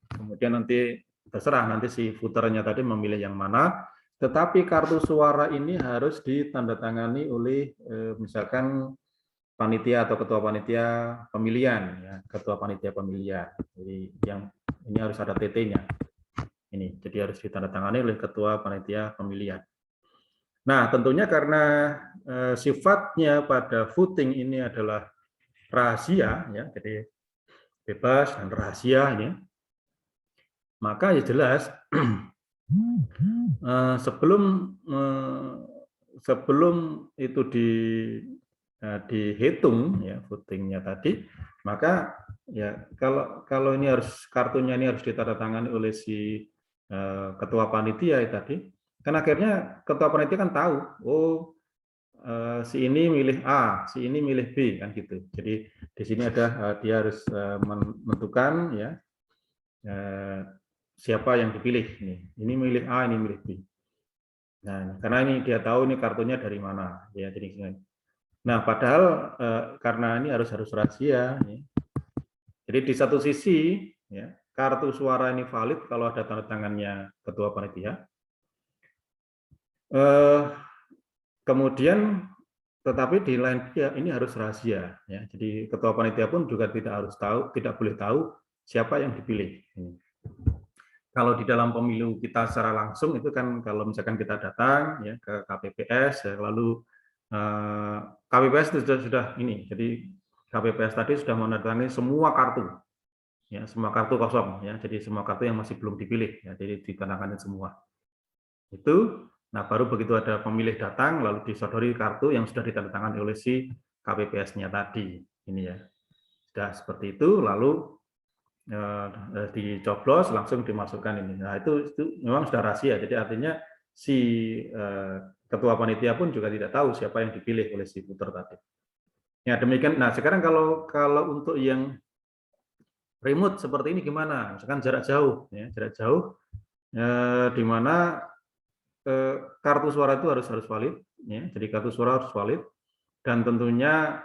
kemudian nanti terserah nanti si voternya tadi memilih yang mana. Tetapi kartu suara ini harus ditandatangani oleh misalkan panitia atau ketua panitia pemilihan, ya, ketua panitia pemilihan. Jadi yang ini harus ada TT-nya. Ini, jadi harus ditandatangani oleh ketua panitia pemilihan. Nah, tentunya karena sifatnya pada voting ini adalah rahasia, ya, jadi bebas dan rahasia ini, maka ya jelas sebelum itu dihitung ya votingnya tadi, maka ya kalau ini kartunya ini harus ditandatangani oleh si ketua panitia tadi, kan akhirnya ketua panitia kan tahu, oh si ini milih A, si ini milih B, kan gitu. Jadi di sini ada dia harus menentukan ya siapa yang dipilih. Ini milih A, ini milih B. Nah, karena ini dia tahu ini kartunya dari mana, ya. Nah, padahal karena ini harus rahasia. Ya. Jadi di satu sisi, ya, kartu suara ini valid kalau ada tanda tangannya ketua panitia. Kemudian tetapi di lain pihak ini harus rahasia, ya. Jadi ketua panitia pun juga tidak boleh tahu siapa yang dipilih. Kalau di dalam pemilu kita secara langsung itu kan kalau misalkan kita datang ya ke KPPS, ya, lalu KPPS itu sudah ini, jadi KPPS tadi sudah menandatangani semua kartu, ya semua kartu kosong, ya. Jadi semua kartu yang masih belum dipilih, ya, jadi ditandatangani semua. Itu. Nah, baru begitu ada pemilih datang, lalu disodori kartu yang sudah ditandatangani oleh si KPPS-nya tadi. Ini ya, sudah seperti itu, lalu dicoblos, langsung dimasukkan ini. Nah, itu memang sudah rahasia, jadi artinya si ketua panitia pun juga tidak tahu siapa yang dipilih oleh si voter tadi. Ya, demikian. Nah, sekarang kalau untuk yang remote seperti ini gimana? Misalkan jarak jauh, ya, jarak jauh, di mana kartu suara itu harus valid, ya. Jadi kartu suara harus valid, dan tentunya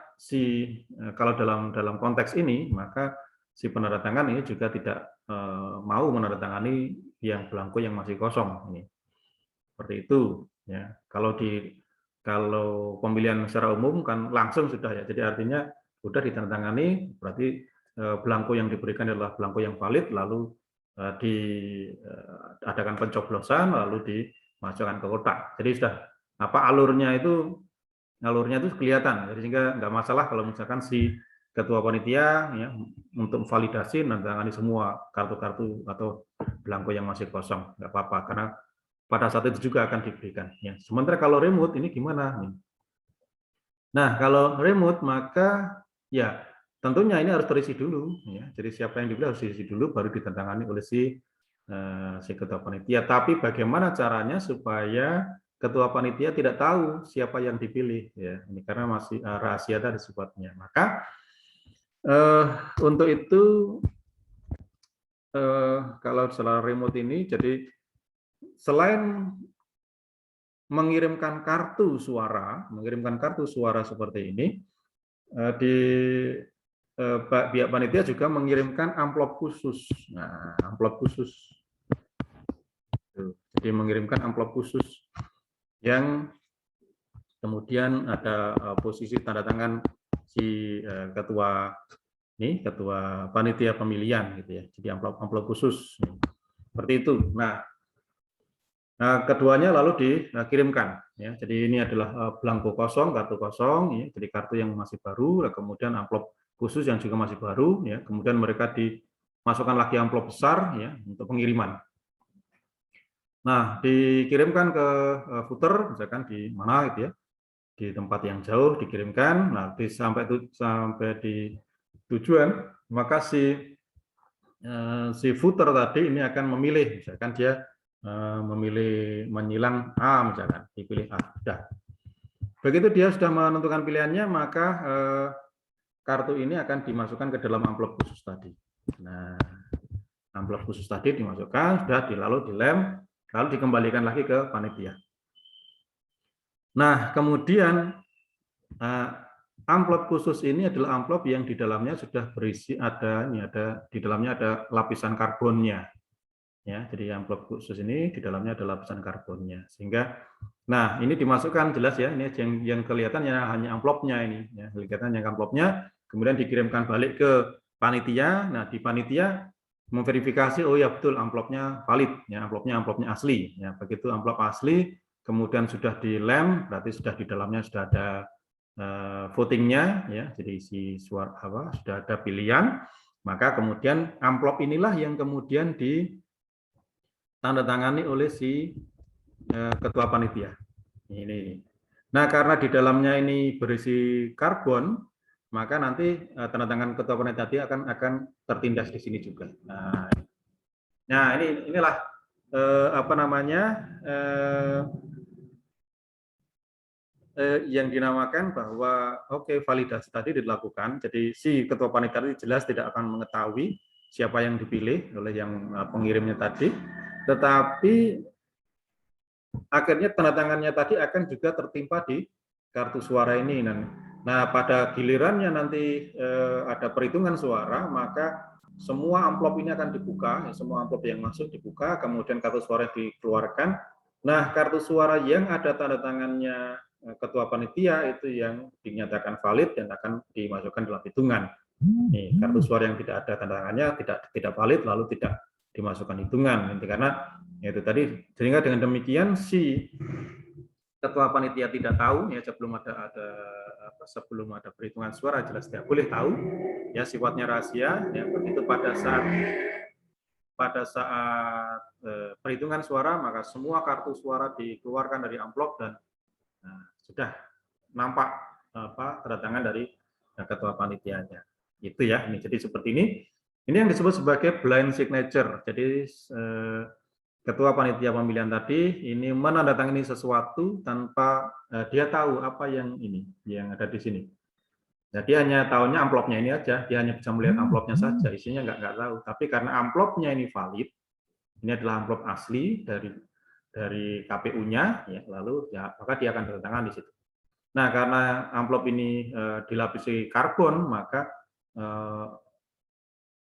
kalau dalam konteks ini maka si penandatangan ini juga tidak mau menandatangani yang belangko yang masih kosong ini. Seperti itu, ya. Kalau pemilihan secara umum kan langsung sudah, ya. Jadi artinya sudah ditandatangani, berarti belangko yang diberikan adalah belangko yang valid, lalu diadakan pencoblosan, lalu masukkan ke kotak. Jadi sudah alurnya itu kelihatan. Jadi sehingga nggak masalah kalau misalkan si ketua panitia ya untuk validasi menandatangani semua kartu-kartu atau belangko yang masih kosong, nggak apa-apa karena pada saat itu juga akan diberikan. Ya. Sementara kalau remote ini gimana? Nah, kalau remote maka ya tentunya ini harus terisi dulu. Ya. Jadi siapa yang dipilih harus terisi dulu, baru ditandatangani oleh si ketua panitia. Tapi bagaimana caranya supaya ketua panitia tidak tahu siapa yang dipilih, ya ini karena masih rahasia tadi sifatnya. Maka untuk itu kalau secara remote ini, jadi selain mengirimkan kartu suara seperti ini, di pihak panitia juga mengirimkan amplop khusus. Nah, amplop khusus. Jadi mengirimkan amplop khusus yang kemudian ada posisi tanda tangan si ketua panitia pemilihan gitu ya. Jadi amplop khusus seperti itu. Nah, keduanya lalu dikirimkan ya. Jadi ini adalah belangko kosong, kartu kosong ya. Jadi kartu yang masih baru, kemudian amplop khusus yang juga masih baru ya. Kemudian mereka dimasukkan lagi amplop besar ya untuk pengiriman. Nah, dikirimkan ke voter, misalkan di mana gitu ya, di tempat yang jauh dikirimkan. Nah, sampai di tujuan, maka si voter tadi ini akan memilih, misalkan dia memilih menyilang A, misalkan dipilih A. Sudah. Begitu dia sudah menentukan pilihannya, maka kartu ini akan dimasukkan ke dalam amplop khusus tadi. Nah, amplop khusus tadi dimasukkan, sudah lalu dilem, lalu dikembalikan lagi ke panitia. Nah, kemudian amplop khusus ini adalah amplop yang di dalamnya sudah berisi di dalamnya ada lapisan karbonnya. Ya, jadi amplop khusus ini di dalamnya ada lapisan karbonnya. Sehingga nah, ini dimasukkan jelas ya, ini yang kelihatan ya hanya amplopnya ini ya, kelihatan yang amplopnya, kemudian dikirimkan balik ke panitia. Nah, di panitia memverifikasi, oh ya betul amplopnya valid, ya amplopnya asli. Ya, begitu amplop asli, kemudian sudah dilem, berarti sudah di dalamnya sudah ada votingnya, ya, jadi isi suara sudah ada pilihan, maka kemudian amplop inilah yang kemudian ditandatangani oleh si ketua panitia. Ini. Nah, karena di dalamnya ini berisi karbon, maka nanti tanda tangan ketua panitia tadi akan tertindas di sini juga. Nah inilah apa namanya yang dinamakan bahwa validasi tadi dilakukan. Jadi si ketua panitia tadi jelas tidak akan mengetahui siapa yang dipilih oleh yang pengirimnya tadi, tetapi akhirnya tanda tangannya tadi akan juga tertimpa di kartu suara ini. Nah, pada gilirannya nanti ada perhitungan suara, maka semua amplop ini akan dibuka, semua amplop yang masuk dibuka, kemudian kartu suara dikeluarkan. Nah, kartu suara yang ada tanda tangannya ketua panitia itu yang dinyatakan valid dan akan dimasukkan dalam hitungan. Nih, kartu suara yang tidak ada tanda tangannya tidak valid lalu tidak dimasukkan hitungan. Karena itu tadi, sehingga dengan demikian si ketua panitia tidak tahu ya sebelum ada perhitungan suara jelas tidak boleh tahu ya, sifatnya rahasia ya. Begitu pada saat perhitungan suara maka semua kartu suara dikeluarkan dari amplop dan sudah nampak tanda tangan dari ketua panitianya. Itu ya, ini jadi seperti ini. Ini yang disebut sebagai blind signature. Jadi ketua panitia pemilihan tadi ini menandatangani sesuatu tanpa dia tahu apa yang ada di sini. Jadi hanya tahunya amplopnya ini aja, dia hanya bisa melihat amplopnya saja, isinya nggak tahu. Tapi karena amplopnya ini valid, ini adalah amplop asli dari KPU-nya, ya, lalu ya maka dia akan tanda tangan di situ. Nah, karena amplop ini dilapisi karbon, maka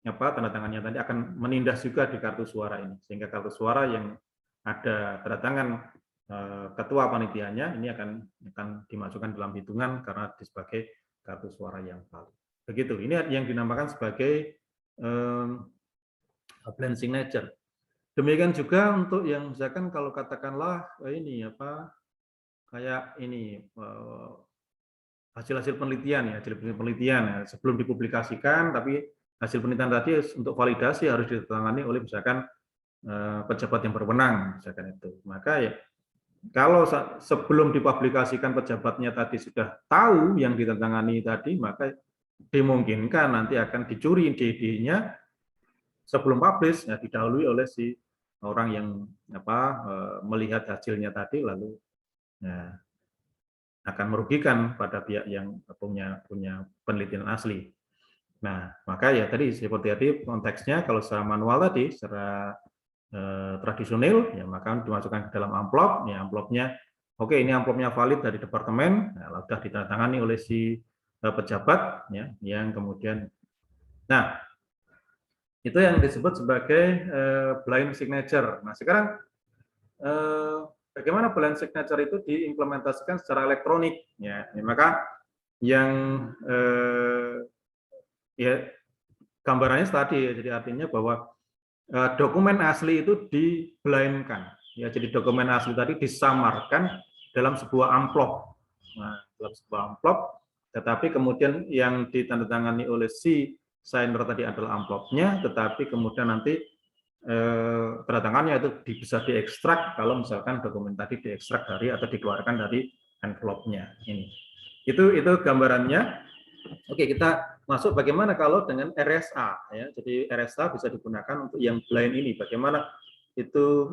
tanda tangannya tadi akan menindas juga di kartu suara ini, sehingga kartu suara yang ada tanda tangan ketua panitianya ini akan dimasukkan dalam hitungan karena sebagai kartu suara yang valid. Begitu. Ini yang dinamakan sebagai blind signature. Demikian juga untuk yang misalkan kalau katakanlah kayak ini hasil penelitian ya, sebelum dipublikasikan, tapi hasil penelitian tadi untuk validasi harus ditandatangani oleh misalkan pejabat yang berwenang, misalkan itu. Maka ya kalau sebelum dipublikasikan pejabatnya tadi sudah tahu yang ditandatangani tadi, maka dimungkinkan nanti akan dicuri ide-idenya sebelum publish, ya, didahului oleh si orang yang melihat hasilnya tadi lalu ya, akan merugikan pada pihak yang punya penelitian asli. Nah, maka ya tadi seperti tadi konteksnya kalau secara manual tadi, secara tradisional, ya maka dimasukkan ke dalam amplop. Ya, amplopnya, oke, ini amplopnya valid dari departemen, nah, sudah ditandatangani oleh si pejabat, ya, yang kemudian, nah itu yang disebut sebagai blind signature. Nah, sekarang bagaimana blind signature itu diimplementasikan secara elektronik, ya, maka yang ya gambarannya tadi, ya, jadi artinya bahwa dokumen asli itu di-blindkan, ya, jadi dokumen asli tadi disamarkan dalam sebuah amplop. Nah, dalam sebuah amplop, tetapi kemudian yang ditandatangani oleh si signer tadi adalah amplopnya, tetapi kemudian nanti tanda tangannya itu bisa diekstrak kalau misalkan dokumen tadi diekstrak dari atau dikeluarkan dari envelope-nya. Ini. Itu gambarannya. Oke, kita masuk bagaimana kalau dengan RSA, ya. Jadi RSA bisa digunakan untuk yang blind ini. Bagaimana itu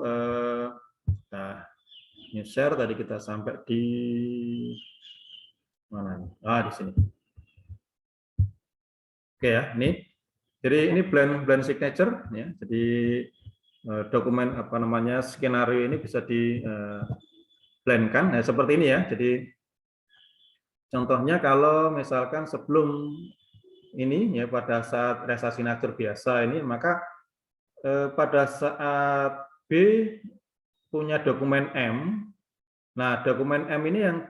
nah, share tadi kita sampai di mana nih? Di sini. Oke ya, ini. Jadi ini blind signature, ya. Jadi dokumen skenario ini bisa di blindkan. Nah, seperti ini ya. Jadi contohnya kalau misalkan sebelum ini ya pada saat resa signature biasa ini, maka pada saat B punya dokumen M, nah dokumen M ini yang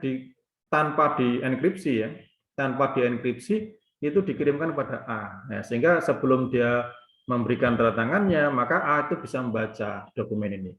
tanpa dienkripsi ya, tanpa dienkripsi itu dikirimkan pada A. Nah, sehingga sebelum dia memberikan tanda tangannya, maka A itu bisa membaca dokumen ini.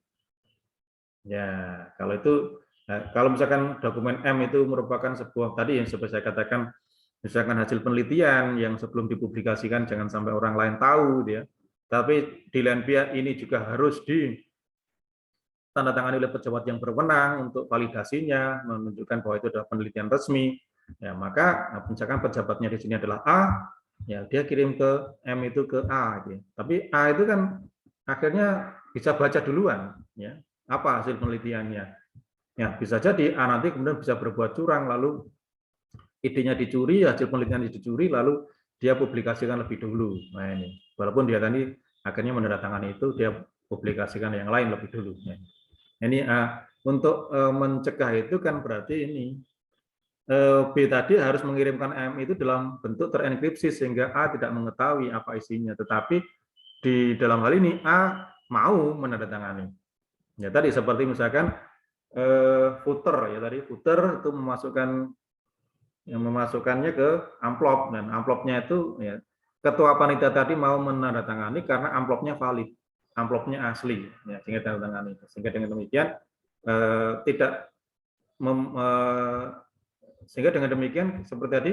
Ya, kalau itu, kalau misalkan dokumen M itu merupakan sebuah tadi yang seperti saya katakan, misalkan hasil penelitian yang sebelum dipublikasikan jangan sampai orang lain tahu, ya. Tapi di lain pihak ini juga harus ditandatangani oleh pejabat yang berwenang untuk validasinya, menunjukkan bahwa itu adalah penelitian resmi. Ya, maka misalkan pejabatnya di sini adalah A, ya dia kirim ke M itu ke A, gitu. Tapi A itu kan akhirnya bisa baca duluan, ya apa hasil penelitiannya. Ya bisa jadi A nanti kemudian bisa berbuat curang, lalu idenya dicuri, hasil penelitian dicuri, lalu dia publikasikan lebih dulu. Nah ini, walaupun dia tadi akhirnya menandatangani itu, dia publikasikan yang lain lebih dulu. Nah, ini untuk mencegah itu kan berarti ini B tadi harus mengirimkan M itu dalam bentuk terenkripsi sehingga A tidak mengetahui apa isinya. Tetapi di dalam hal ini A mau menandatangani. Ya tadi seperti misalkan footer ya tadi footer itu memasukkannya ke amplop dan amplopnya itu ya, ketua panitia tadi mau menandatangani karena amplopnya valid, amplopnya asli, ya, sehingga tandatangani. Sehingga dengan demikian tidak sehingga dengan demikian seperti tadi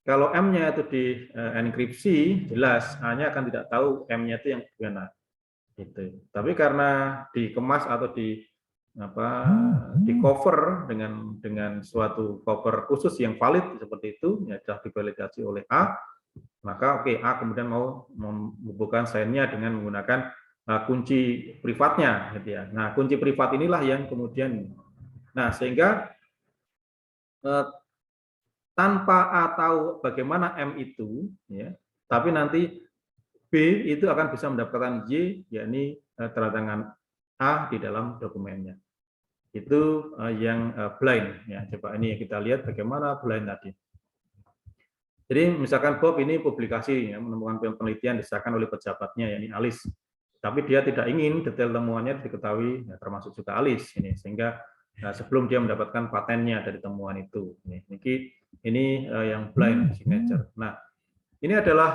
kalau M-nya itu di enkripsi jelas A-nya akan tidak tahu M-nya itu yang mana gitu. Tapi karena dikemas atau di cover dengan suatu cover khusus yang valid seperti itu ya sudah divalidasi oleh A, maka oke, A kemudian mau membubuhkan sign-nya dengan menggunakan kunci privatnya gitu ya. Nah, kunci privat inilah yang kemudian sehingga tanpa A tahu bagaimana M itu, ya, tapi nanti B itu akan bisa mendapatkan Y, yakni tanda tangan A di dalam dokumennya. Itu yang blind. Ya, coba ini kita lihat bagaimana blind tadi. Jadi misalkan Bob ini publikasi, ya, menemukan penelitian disahkan oleh pejabatnya, yakni Alice. Tapi dia tidak ingin detail temuannya diketahui, ya, termasuk juga Alice ini, sehingga sebelum dia mendapatkan patennya dari temuan itu. Ini yang blind signature. Nah, ini adalah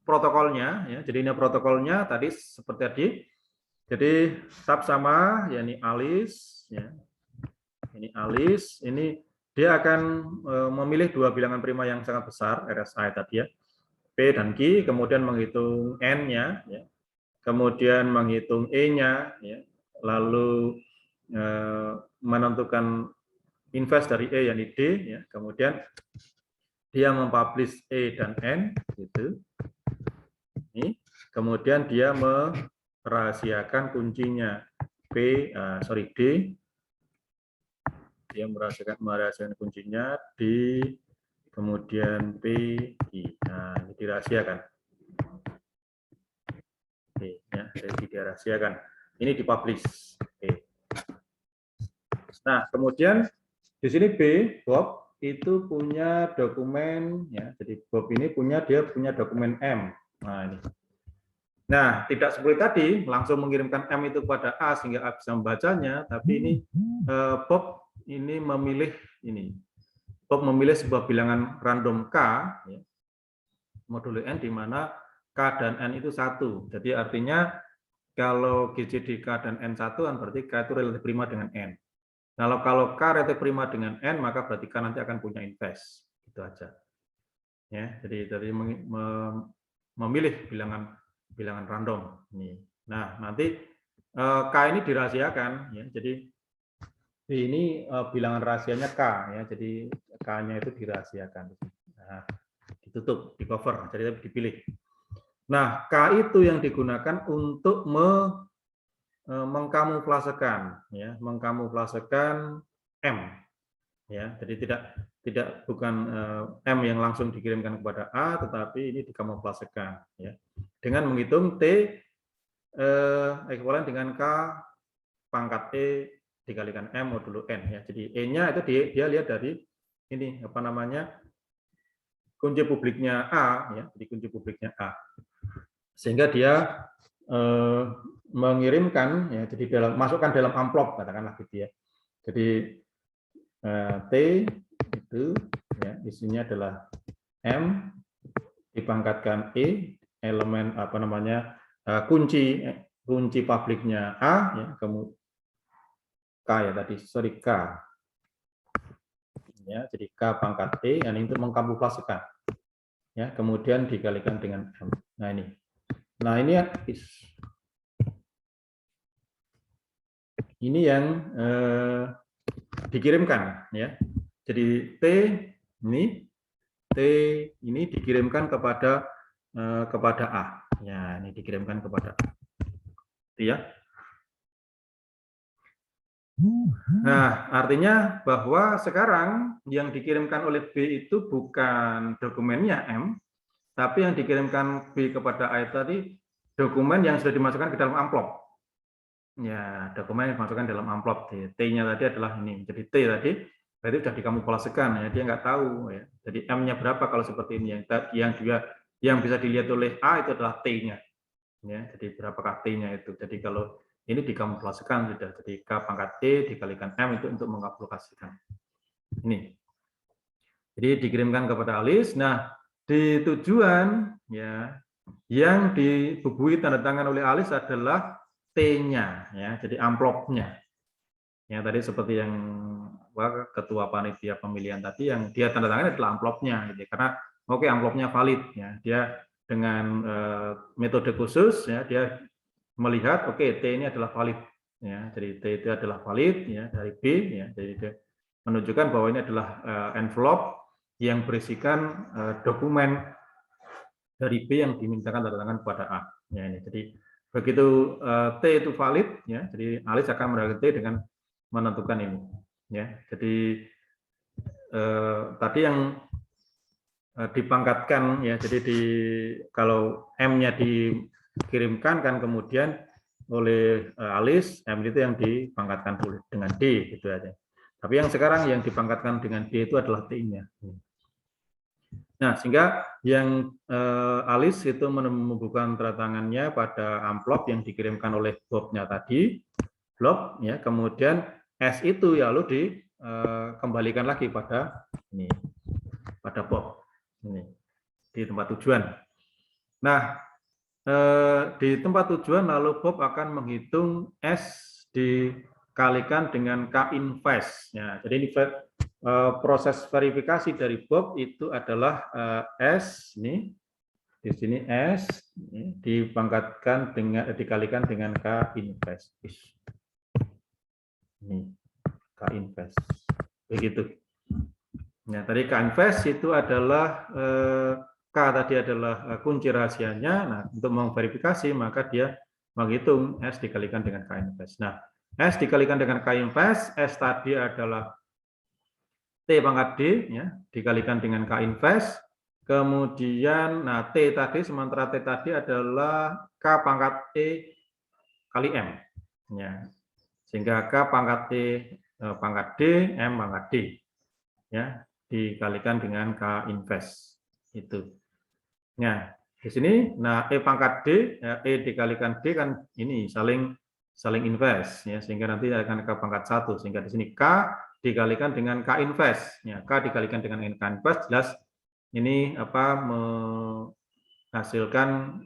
protokolnya, ya. Jadi ini protokolnya tadi seperti tadi. Jadi sub sama, yakni Alice, ya. Ini Alice, ini dia akan memilih dua bilangan prima yang sangat besar, RSI tadi ya, P dan Q, kemudian menghitung N-nya, ya. Kemudian menghitung E-nya, ya. Lalu menentukan invest dari E yang D, ya. Kemudian dia mempublish E dan N, gitu. Ini. Kemudian dia merahasiakan kuncinya D. Dia merahasiakan kuncinya D, kemudian P, I. Nah, ini dirahasiakan. Oke, ya, dirahasiakan. Ini dipublish. Oke. Nah, kemudian di sini B, Bob itu punya dokumen, ya. Jadi Bob ini dia punya dokumen M. Nah, ini. Nah, tidak seperti tadi langsung mengirimkan M itu kepada A sehingga A bisa membacanya, tapi ini Bob ini memilih Bob memilih sebuah bilangan random K, ya, modulo N di mana K dan N itu 1. Jadi artinya kalau GCD K dan N 1 kan berarti K itu relatif prima dengan N. Kalau K relatif prima dengan N, maka berarti K nanti akan punya invest. Itu aja. Ya, jadi memilih bilangan random. Nah, nanti K ini dirahasiakan, ya. Jadi ini bilangan rahasianya K, ya. Jadi K-nya itu dirahasiakan. Nah, ditutup, di cover, jadi dipilih. Nah, K itu yang digunakan untuk mengkamuflasekan, ya, mengkamuflasekan M, ya. Jadi bukan M yang langsung dikirimkan kepada A, tetapi ini dikamuflasekan, ya, dengan menghitung T ekuivalen dengan K pangkat E dikalikan M modulo N, ya. Jadi E-nya itu dia lihat dari ini apa namanya kunci publiknya A, ya. Jadi kunci publiknya A, sehingga dia mengirimkan, ya. Jadi masukkan dalam amplop katakanlah gitu ya. Jadi T itu, ya, isinya adalah M dipangkatkan E elemen apa namanya kunci publiknya A, ya, kemudian K ya tadi, sorry K, ya, jadi K pangkat E, yang ini untuk mengkamuflasekan, ya, kemudian dikalikan dengan M. Nah ini ya, ini yang dikirimkan, ya. Jadi T ini dikirimkan kepada A, ya, ini dikirimkan kepada A, ya. Nah, artinya bahwa sekarang yang dikirimkan oleh B itu bukan dokumennya M, tapi yang dikirimkan B kepada A tadi dokumen yang sudah dimasukkan ke dalam amplop. Ya, dokumen yang dimasukkan dalam amplop. T-nya tadi adalah ini. Jadi T tadi berarti sudah dikamuflasekan, ya, dia nggak tahu, ya. Jadi M-nya berapa kalau seperti ini, yang bisa dilihat oleh A itu adalah T-nya, ya. Jadi berapakah T-nya itu. Jadi kalau ini dikamuflasekan sudah, jadi K pangkat T dikalikan M itu untuk mengkamuflasekan. Ini. Jadi dikirimkan kepada Alice. Nah, di tujuan, ya, yang dibubuhi tanda tangan oleh Alice adalah T-nya, ya, jadi amplopnya. Ya, tadi seperti yang ketua panitia pemilihan tadi, yang dia tanda tangan adalah amplopnya, gitu. Karena oke, amplopnya valid, ya, dia dengan metode khusus, ya, dia melihat oke, T ini adalah valid, ya, jadi T itu adalah valid, ya, dari B, ya, jadi dia menunjukkan bahwa ini adalah envelope yang berisikan dokumen dari B yang dimintakan tanda tangan kepada A, ya, ini. Jadi begitu T itu valid, ya, jadi Alice akan mendapatkan T dengan menentukan ini, ya. Jadi tadi yang dipangkatkan, ya, jadi kalau M-nya dikirimkan kan kemudian oleh Alice, M itu yang dipangkatkan dengan D, gitu aja. Tapi yang sekarang yang dipangkatkan dengan D itu adalah T-nya. Nah, sehingga yang Alice itu membubuhkan tanda tangannya pada amplop yang dikirimkan oleh Bob-nya tadi, Bob, ya, kemudian S itu ya lalu dikembalikan lagi pada ini, pada Bob, ini di tempat tujuan. Nah, di tempat tujuan lalu Bob akan menghitung S dikalikan dengan K invest. Ya, jadi ini proses verifikasi dari Bob itu adalah S ini. Di sini S ini, dikalikan dengan K invest. Ini K invest. Begitu. Nah, tadi K invest itu adalah K tadi adalah kunci rahasianya. Nah, untuk memverifikasi maka dia menghitung S dikalikan dengan K invest. Nah, S dikalikan dengan K invest, S tadi adalah T pangkat D, ya, dikalikan dengan K invest. Kemudian, nah, T tadi, sementara T tadi adalah K pangkat E kali M. Ya. Sehingga K pangkat T pangkat D, M pangkat D. Ya, dikalikan dengan K invest. Itu. Nah, di sini, nah, E pangkat D, ya, E dikalikan D kan ini saling invest, ya, sehingga nanti akan K pangkat 1. Sehingga di sini K dikalikan dengan K invest. Ya, K dikalikan dengan K invest, jelas ini apa menghasilkan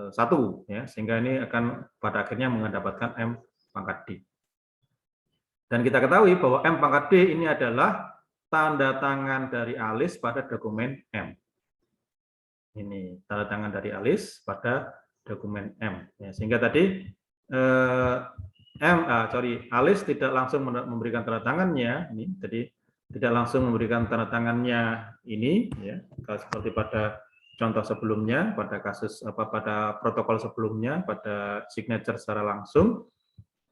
1, ya, sehingga ini akan pada akhirnya mendapatkan M pangkat D. Dan kita ketahui bahwa M pangkat D ini adalah tanda tangan dari Alice pada dokumen M. Ini tanda tangan dari Alice pada dokumen M. Ya, sehingga tadi Alice tidak langsung memberikan tanda tangannya, ini, jadi tidak langsung memberikan tanda tangannya ini, ya, seperti pada contoh sebelumnya, pada kasus pada protokol sebelumnya, pada signature secara langsung.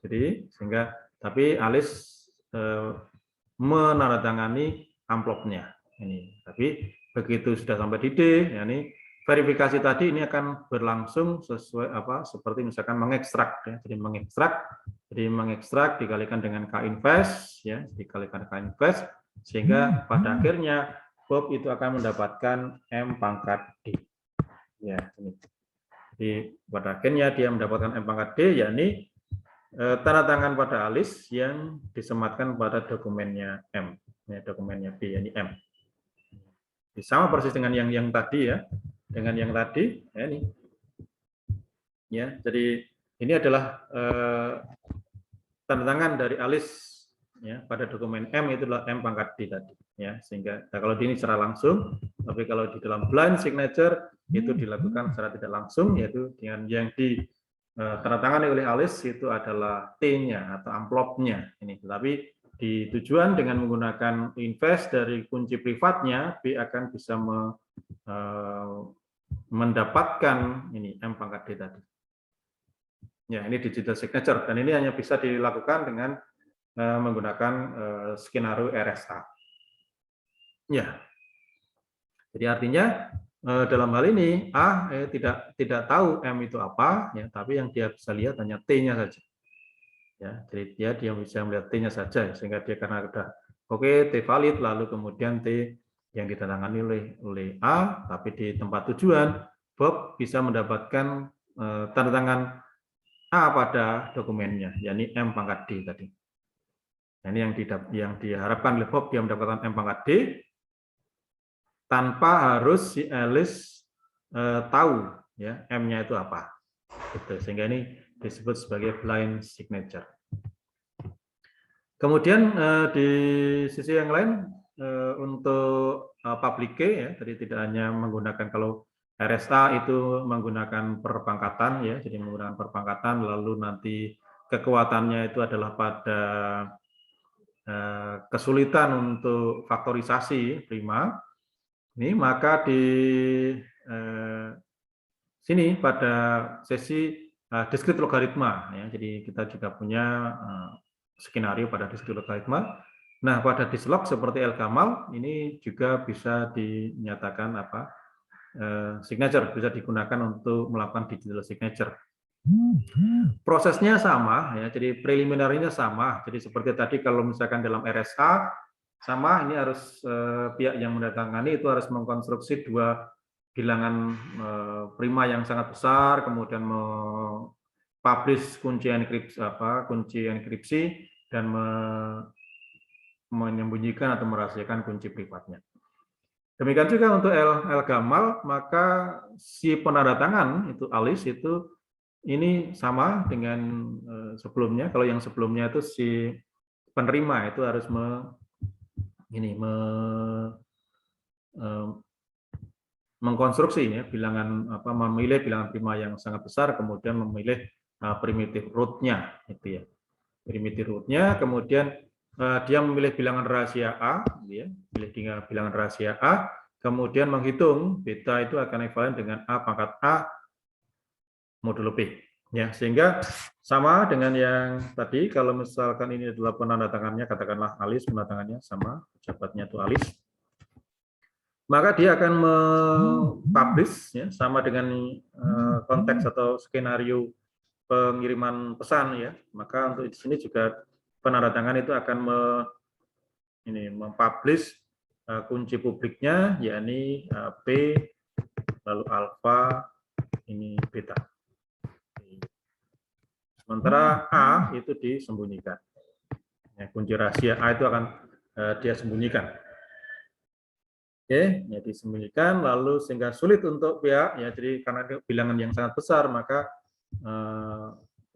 Jadi sehingga tapi Alice menandatangani amplopnya ini. Tapi begitu sudah sampai di D, ya, ini verifikasi tadi ini akan berlangsung sesuai seperti misalkan mengekstrak, ya. Jadi mengekstrak dikalikan dengan K invest, ya, dikalikan K invest, sehingga pada akhirnya Bob itu akan mendapatkan M pangkat D. Ya, ini. Jadi pada akhirnya dia mendapatkan M pangkat D, yakni tanda tangan pada Alice yang disematkan pada dokumennya M, ya, dokumennya B, yakni M. Sama persis dengan yang tadi, ya. dengan yang tadi, ya ini. Ya, jadi ini adalah tanda tangan dari alis ya pada dokumen M itu adalah M pangkat D tadi ya, sehingga kalau ini secara langsung, tapi kalau di dalam blind signature itu dilakukan secara tidak langsung, yaitu dengan yang ditandatangani oleh alis itu adalah T-nya atau amplopnya ini, tetapi di tujuan dengan menggunakan invest dari kunci privatnya, B akan bisa mendapatkan ini M pangkat D tadi. Ya, ini digital signature, dan ini hanya bisa dilakukan dengan menggunakan skenario RSA. Ya, jadi artinya dalam hal ini A tidak tahu M itu apa, ya, tapi yang dia bisa lihat hanya T-nya saja. Ya, jadi dia bisa melihat T-nya saja, sehingga dia karena sudah oke, T valid, lalu kemudian T yang ditandatangani oleh A, tapi di tempat tujuan Bob bisa mendapatkan tanda tangan A pada dokumennya, yakni M pangkat D tadi. Nah, ini yang diharapkan oleh Bob, dia mendapatkan M pangkat D tanpa harus si Alice tahu ya M-nya itu apa. Gitu. Sehingga ini disebut sebagai blind signature. Kemudian di sisi yang lain untuk public key ya, tadi tidak hanya menggunakan kalau RSA itu menggunakan perpangkatan ya, jadi menggunakan perpangkatan, lalu nanti kekuatannya itu adalah pada kesulitan untuk faktorisasi prima. Ini maka di sini pada sesi discrete logaritma ya, jadi kita juga punya skenario pada discrete logaritma. Nah, pada dislog seperti L-Gamal ini juga bisa dinyatakan apa? Signature, bisa digunakan untuk melakukan digital signature. Prosesnya sama ya, jadi preliminarnya sama. Jadi seperti tadi kalau misalkan dalam RSA sama, ini harus pihak yang mendatangani itu harus mengkonstruksi dua bilangan prima yang sangat besar, kemudian publish kunci enkripsi dan menyembunyikan atau merahasiakan kunci privatnya. Demikian juga untuk L-Gamal, maka si penandatangan itu alis itu ini sama dengan sebelumnya. Kalau yang sebelumnya itu si penerima itu harus mengkonstruksi ya bilangan memilih bilangan prima yang sangat besar, kemudian memilih primitive root-nya itu ya. Primitive root-nya, kemudian dia memilih bilangan rahasia A, ya, pilih bilangan rahasia A, kemudian menghitung beta itu akan ekuivalen dengan A pangkat A modulo P. Ya, sehingga sama dengan yang tadi, kalau misalkan ini adalah penandatangannya, katakanlah alis, penandatangannya sama, pejabatnya itu alis, maka dia akan mempublish ya, sama dengan konteks atau skenario pengiriman pesan ya. Maka untuk di sini juga penandatangan itu akan mempublish kunci publiknya, yakni P lalu alfa ini beta. Sementara A itu disembunyikan. Ya, kunci rahasia A itu akan dia sembunyikan. Oke, ya disembunyikan, lalu sehingga sulit untuk pihak ya, jadi karena bilangan yang sangat besar, maka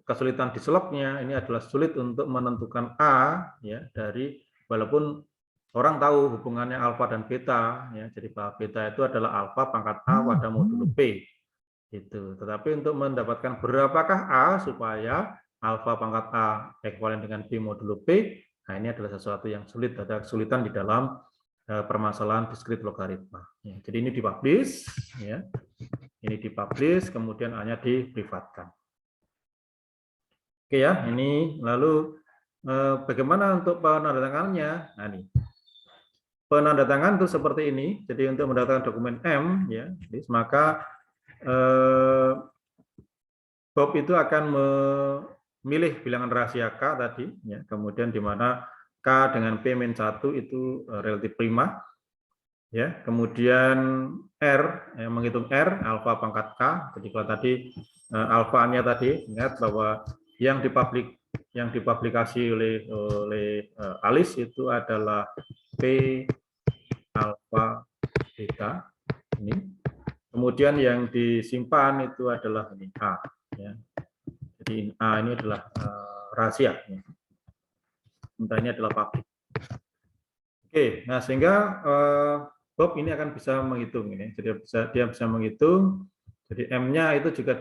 kesulitan dislognya ini adalah sulit untuk menentukan A ya dari, walaupun orang tahu hubungannya alfa dan beta ya, jadi beta itu adalah alfa pangkat A pada modulo P itu. Tetapi untuk mendapatkan berapakah A supaya alfa pangkat A ekuivalen dengan B modulo P, nah ini adalah sesuatu yang sulit, ada kesulitan di dalam permasalahan discrete logaritma. Ya, jadi ini dipublish, ya, ini dipublish, kemudian hanya diprivatkan. Oke ya, ini lalu bagaimana untuk penandatangannya? Nah, ini penandatangan itu seperti ini. Jadi untuk mendatangkan dokumen M, ya, jadi, maka Bob itu akan memilih bilangan rahasia K tadi, ya, kemudian di mana K dengan P-1 itu relatif prima, ya, kemudian R, ya, menghitung R, alfa pangkat K, jadi kalau tadi alfanya tadi, ingat bahwa yang dipublikasi oleh Alice itu adalah P alfa beta, ini, Kemudian yang disimpan itu adalah ini A. Ya. Jadi A ini adalah rahasia. Ya. Sementara ini adalah publik. Oke, nah sehingga Bob ini akan bisa menghitung ini. Jadi dia bisa menghitung. Jadi M-nya itu juga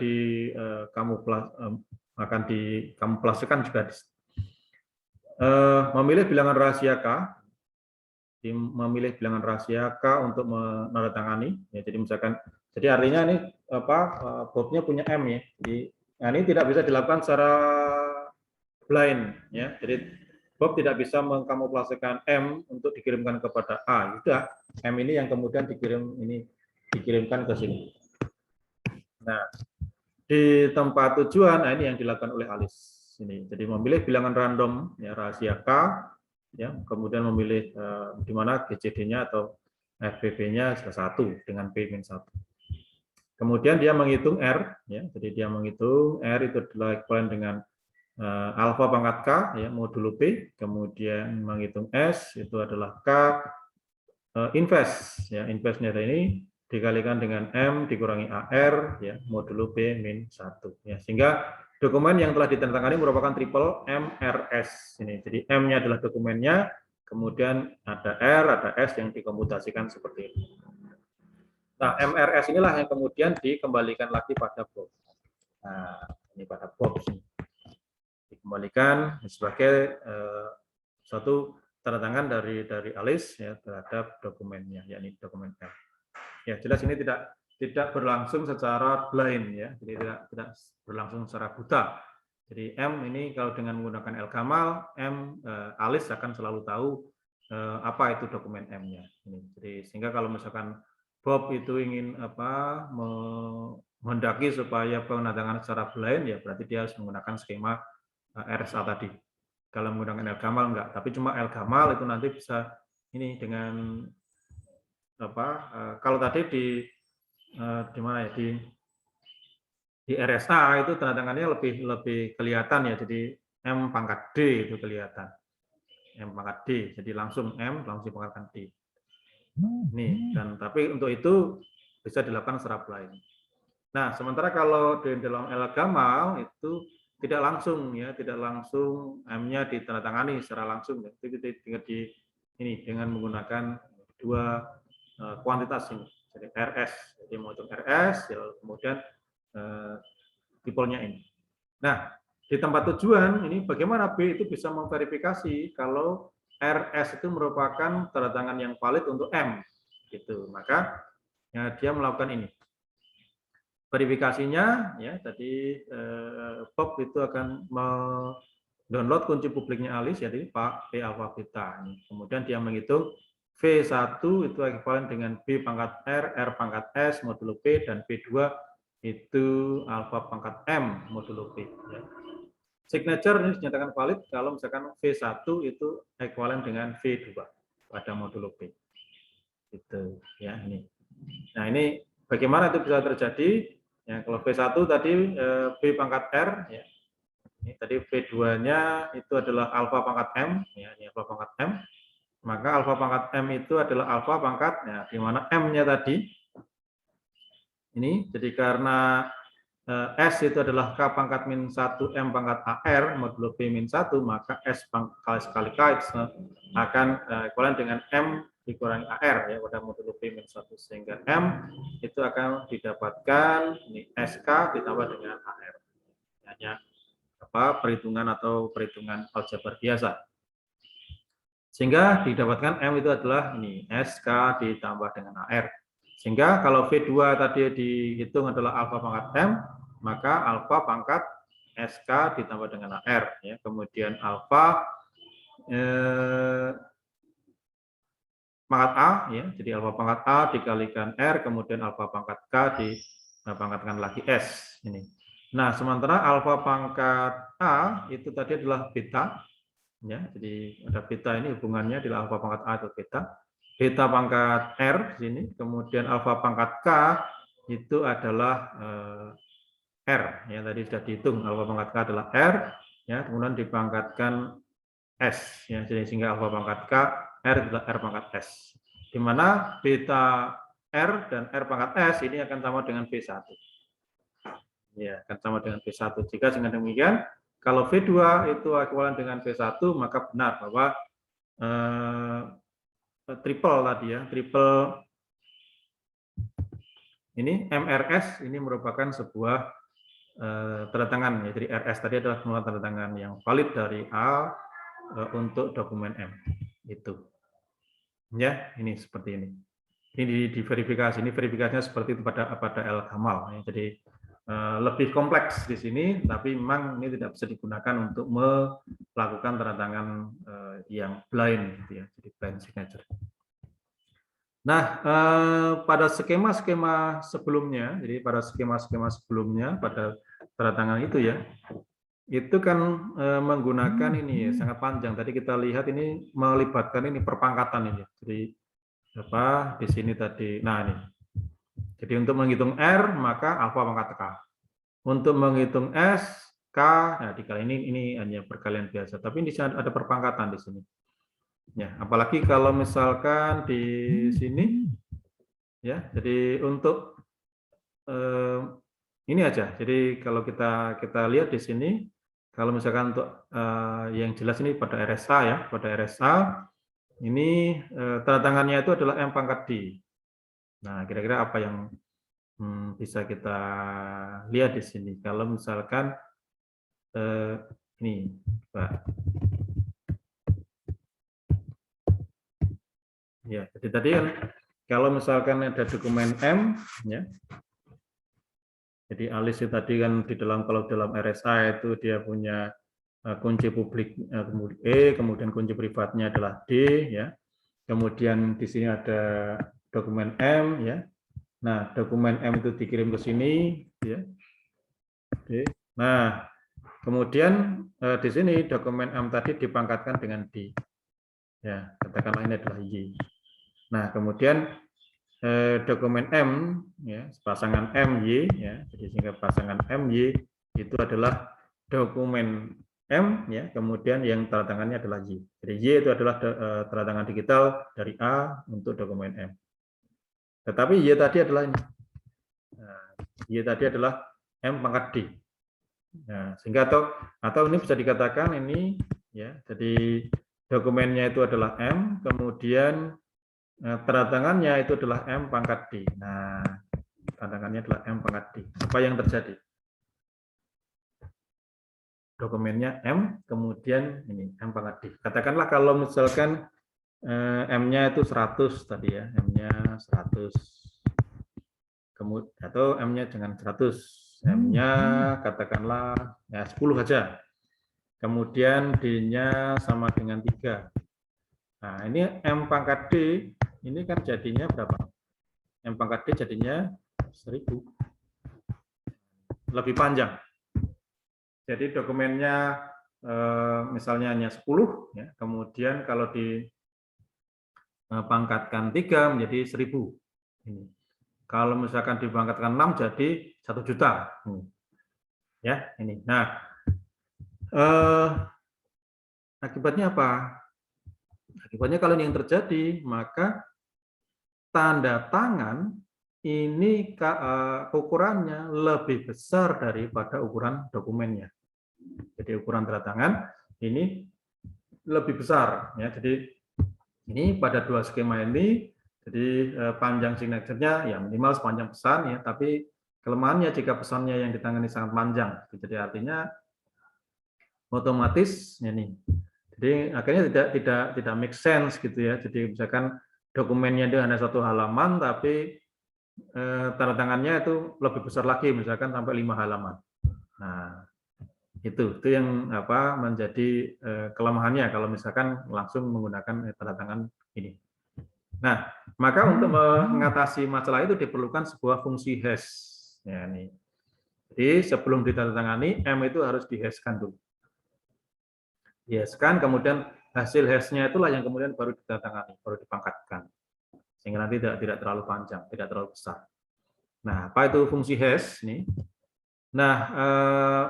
akan dikamuflasekan juga. Memilih bilangan rahasia K, memilih bilangan rahasia K untuk menandatangani. Ya, jadi misalkan, jadi artinya ini Bob-nya punya M ya. Jadi nah ini tidak bisa dilakukan secara blind ya. Jadi Bob tidak bisa mengkamuflasekan M untuk dikirimkan kepada A. Sudah, M ini yang kemudian dikirimkan ke sini. Nah, di tempat tujuan, nah ini yang dilakukan oleh Alice. Ini. Jadi memilih bilangan random ya rahasia K, ya, kemudian memilih di mana GCD-nya atau FBB-nya 1 dengan P-1. Kemudian dia menghitung R, ya, jadi dia menghitung R itu adalah ekuivalen dengan alfa pangkat K ya modulo P, kemudian menghitung S itu adalah K invest ya, investnya ini dikalikan dengan M dikurangi AR ya modulo P min 1 ya, sehingga dokumen yang telah ditandatangani merupakan triple MRS ini. Jadi M-nya adalah dokumennya, kemudian ada R, ada S yang dikomputasikan seperti ini. Nah, MRS inilah yang kemudian dikembalikan lagi pada Bob. Nah, ini pada Bob ini. Dikembalikan sebagai suatu tanda tangan dari Alice ya terhadap dokumennya, yakni dokumen M. Ya jelas ini tidak berlangsung secara blind ya, jadi tidak berlangsung secara buta. Jadi M ini kalau dengan menggunakan Elgamal, Alice akan selalu tahu apa itu dokumen M-nya. Jadi sehingga kalau misalkan Bob itu ingin menghendaki supaya penandatanganan secara blind ya berarti dia harus menggunakan skema RSA tadi. Kalau menggunakan Elgamal enggak, tapi cuma Elgamal itu nanti bisa ini dengan kalau tadi di mana ya di RSA itu tanda tangannya lebih kelihatan ya, jadi M pangkat D itu kelihatan. M pangkat D, jadi langsung M langsung dipangkatkan D. Nih, dan tapi untuk itu bisa dilakukan secara blind. Nah, sementara kalau di dalam Elgamal itu tidak langsung ya, tidak langsung M-nya ditandatangani secara langsung ya. Itu dengan menggunakan dua kuantitas ini. Jadi RS, jadi menghitung RS, ya, kemudian tipenya ini. Nah, di tempat tujuan ini bagaimana B itu bisa memverifikasi kalau RS itu merupakan tanda tangan yang valid untuk M, gitu. Maka ya, dia melakukan ini. Verifikasinya ya tadi Bob itu akan download kunci publiknya Alice jadi Pak P alpha beta. Kemudian dia menghitung V1 itu ekuivalen dengan B pangkat R pangkat S modulo P, dan V2 itu alfa pangkat M modulo P. Ya. Signature ini dinyatakan valid kalau misalkan V1 itu ekuivalen dengan V2 pada modulo P. Itu ya ini. Nah ini bagaimana itu bisa terjadi? Ya, kalau V1 tadi B pangkat R, ya. Ini tadi V2-nya itu adalah alfa pangkat M, ya, ini alfa pangkat M. Maka alfa pangkat M itu adalah alfa pangkat, ya, di mana M-nya tadi ini, jadi karena S itu adalah K pangkat min 1 M pangkat AR modulo P min 1, maka S kali K akan ekuivalen dengan M dikurangi AR ya pada modulo P min 1, sehingga M itu akan didapatkan ini SK ditambah dengan AR. Hanya perhitungan aljabar biasa. Sehingga didapatkan M itu adalah ini SK ditambah dengan AR. Sehingga kalau V2 tadi dihitung adalah alfa pangkat M, maka alfa pangkat SK ditambah dengan AR. Ya. Kemudian alfa pangkat A, ya, jadi alfa pangkat A dikalikan R, kemudian alfa pangkat K dipangkatkan lagi S. Ini. Nah, sementara alfa pangkat A itu tadi adalah beta. Ya, jadi ada beta ini hubungannya adalah alfa pangkat A atau beta. Beta pangkat R sini, kemudian alfa pangkat K itu adalah R, ya tadi sudah dihitung alfa pangkat K adalah R, ya kemudian dipangkatkan S, ya jadi sehingga alfa pangkat K R adalah R pangkat S, di mana beta R dan R pangkat S ini akan sama dengan V1. Ya, akan sama dengan V1. Jika dengan demikian, kalau V2 itu ekuivalen dengan V1, maka benar bahwa triple tadi ya, triple ini MRS ini merupakan sebuah tanda tangan ya. Jadi RS tadi adalah pengeluaran tanda tangan yang valid dari A untuk dokumen M. Itu. Ya, ini seperti ini. Ini diverifikasi. Ini verifikasinya seperti itu pada L Kamal. Ya. Jadi lebih kompleks di sini, tapi memang ini tidak bisa digunakan untuk melakukan tanda tangan yang blind, gitu ya. Jadi blind signature. Nah, pada skema-skema sebelumnya, jadi pada skema-skema sebelumnya, pada tanda tangan itu ya, itu kan menggunakan ini ya, sangat panjang. Tadi kita lihat ini melibatkan ini perpangkatan ini. Jadi apa di sini tadi? Nah ini. Jadi untuk menghitung R maka alfa pangkat K. Untuk menghitung S K, nah dikali ini hanya perkalian biasa. Tapi di sini ada perpangkatan di sini. Ya, apalagi kalau misalkan di sini, ya. Jadi untuk ini aja. Jadi kalau kita lihat di sini, kalau misalkan untuk yang jelas ini pada RSA ya, pada RSA ini tanda tangannya itu adalah M pangkat D. Nah, kira-kira apa yang bisa kita lihat di sini? Kalau misalkan ini, Pak. Ya, jadi tadi kan kalau misalkan ada dokumen M, ya. Jadi Alice tadi kan di dalam kalau dalam RSA itu dia punya kunci publik E, kemudian kunci privatnya adalah D, ya. Kemudian di sini ada dokumen M, ya. Nah, dokumen M itu dikirim ke sini, ya. Oke. Nah, kemudian di sini dokumen M tadi dipangkatkan dengan D. Ya, katakanlah ini adalah Y. Nah, kemudian dokumen M, ya, pasangan MY, ya, jadi sehingga pasangan MY itu adalah dokumen M, ya, kemudian yang tanda tangannya adalah Y. Jadi Y itu adalah tanda tangan digital dari A untuk dokumen M. Tetapi Y tadi adalah ini. Nah, Y tadi adalah M pangkat D. Nah, sehingga atau ini bisa dikatakan ini, ya, jadi dokumennya itu adalah M, kemudian tanda tangannya itu adalah M pangkat D. Nah, tanda tangannya adalah M pangkat D. Apa yang terjadi? Dokumennya M, kemudian ini M pangkat D. Katakanlah kalau misalkan M-nya itu 100 tadi ya, M-nya 100. Kemudian atau M-nya dengan 100. M-nya katakanlah ya 10 saja. Kemudian D-nya sama dengan 3. Nah, ini M pangkat D, ini kan jadinya berapa? M pangkat D jadinya 1000. Lebih panjang. Jadi dokumennya misalnya hanya 10, ya. Kemudian kalau dipangkatkan 3 menjadi 1000. Ini. Kalau misalkan dipangkatkan 6 jadi 1 juta. Ya, ini. Nah, akibatnya apa? Akibatnya kalau ini yang terjadi, maka tanda tangan ini ukurannya lebih besar daripada ukuran dokumennya. Jadi ukuran tanda tangan ini lebih besar, ya. Jadi ini pada dua skema ini, jadi panjang signaturenya ya minimal sepanjang pesan ya, tapi kelemahannya jika pesannya yang ditangani sangat panjang. Jadi artinya otomatis ini. Jadi akhirnya tidak make sense gitu ya. Jadi misalkan dokumennya itu hanya satu halaman, tapi tanda tangannya itu lebih besar lagi, misalkan sampai 5 halaman. Nah, itu yang menjadi kelemahannya kalau misalkan langsung menggunakan tanda tangan ini. Nah, maka untuk mengatasi masalah itu diperlukan sebuah fungsi hash. Ya, ini. Jadi sebelum ditandatangani, M itu harus di-hash-kan dulu. Di-hash-kan, kemudian hasil hash-nya itulah yang kemudian baru ditandatangani, baru dipangkatkan. Sehingga nanti tidak terlalu panjang, tidak terlalu besar. Nah, apa itu fungsi hash ini? Nah,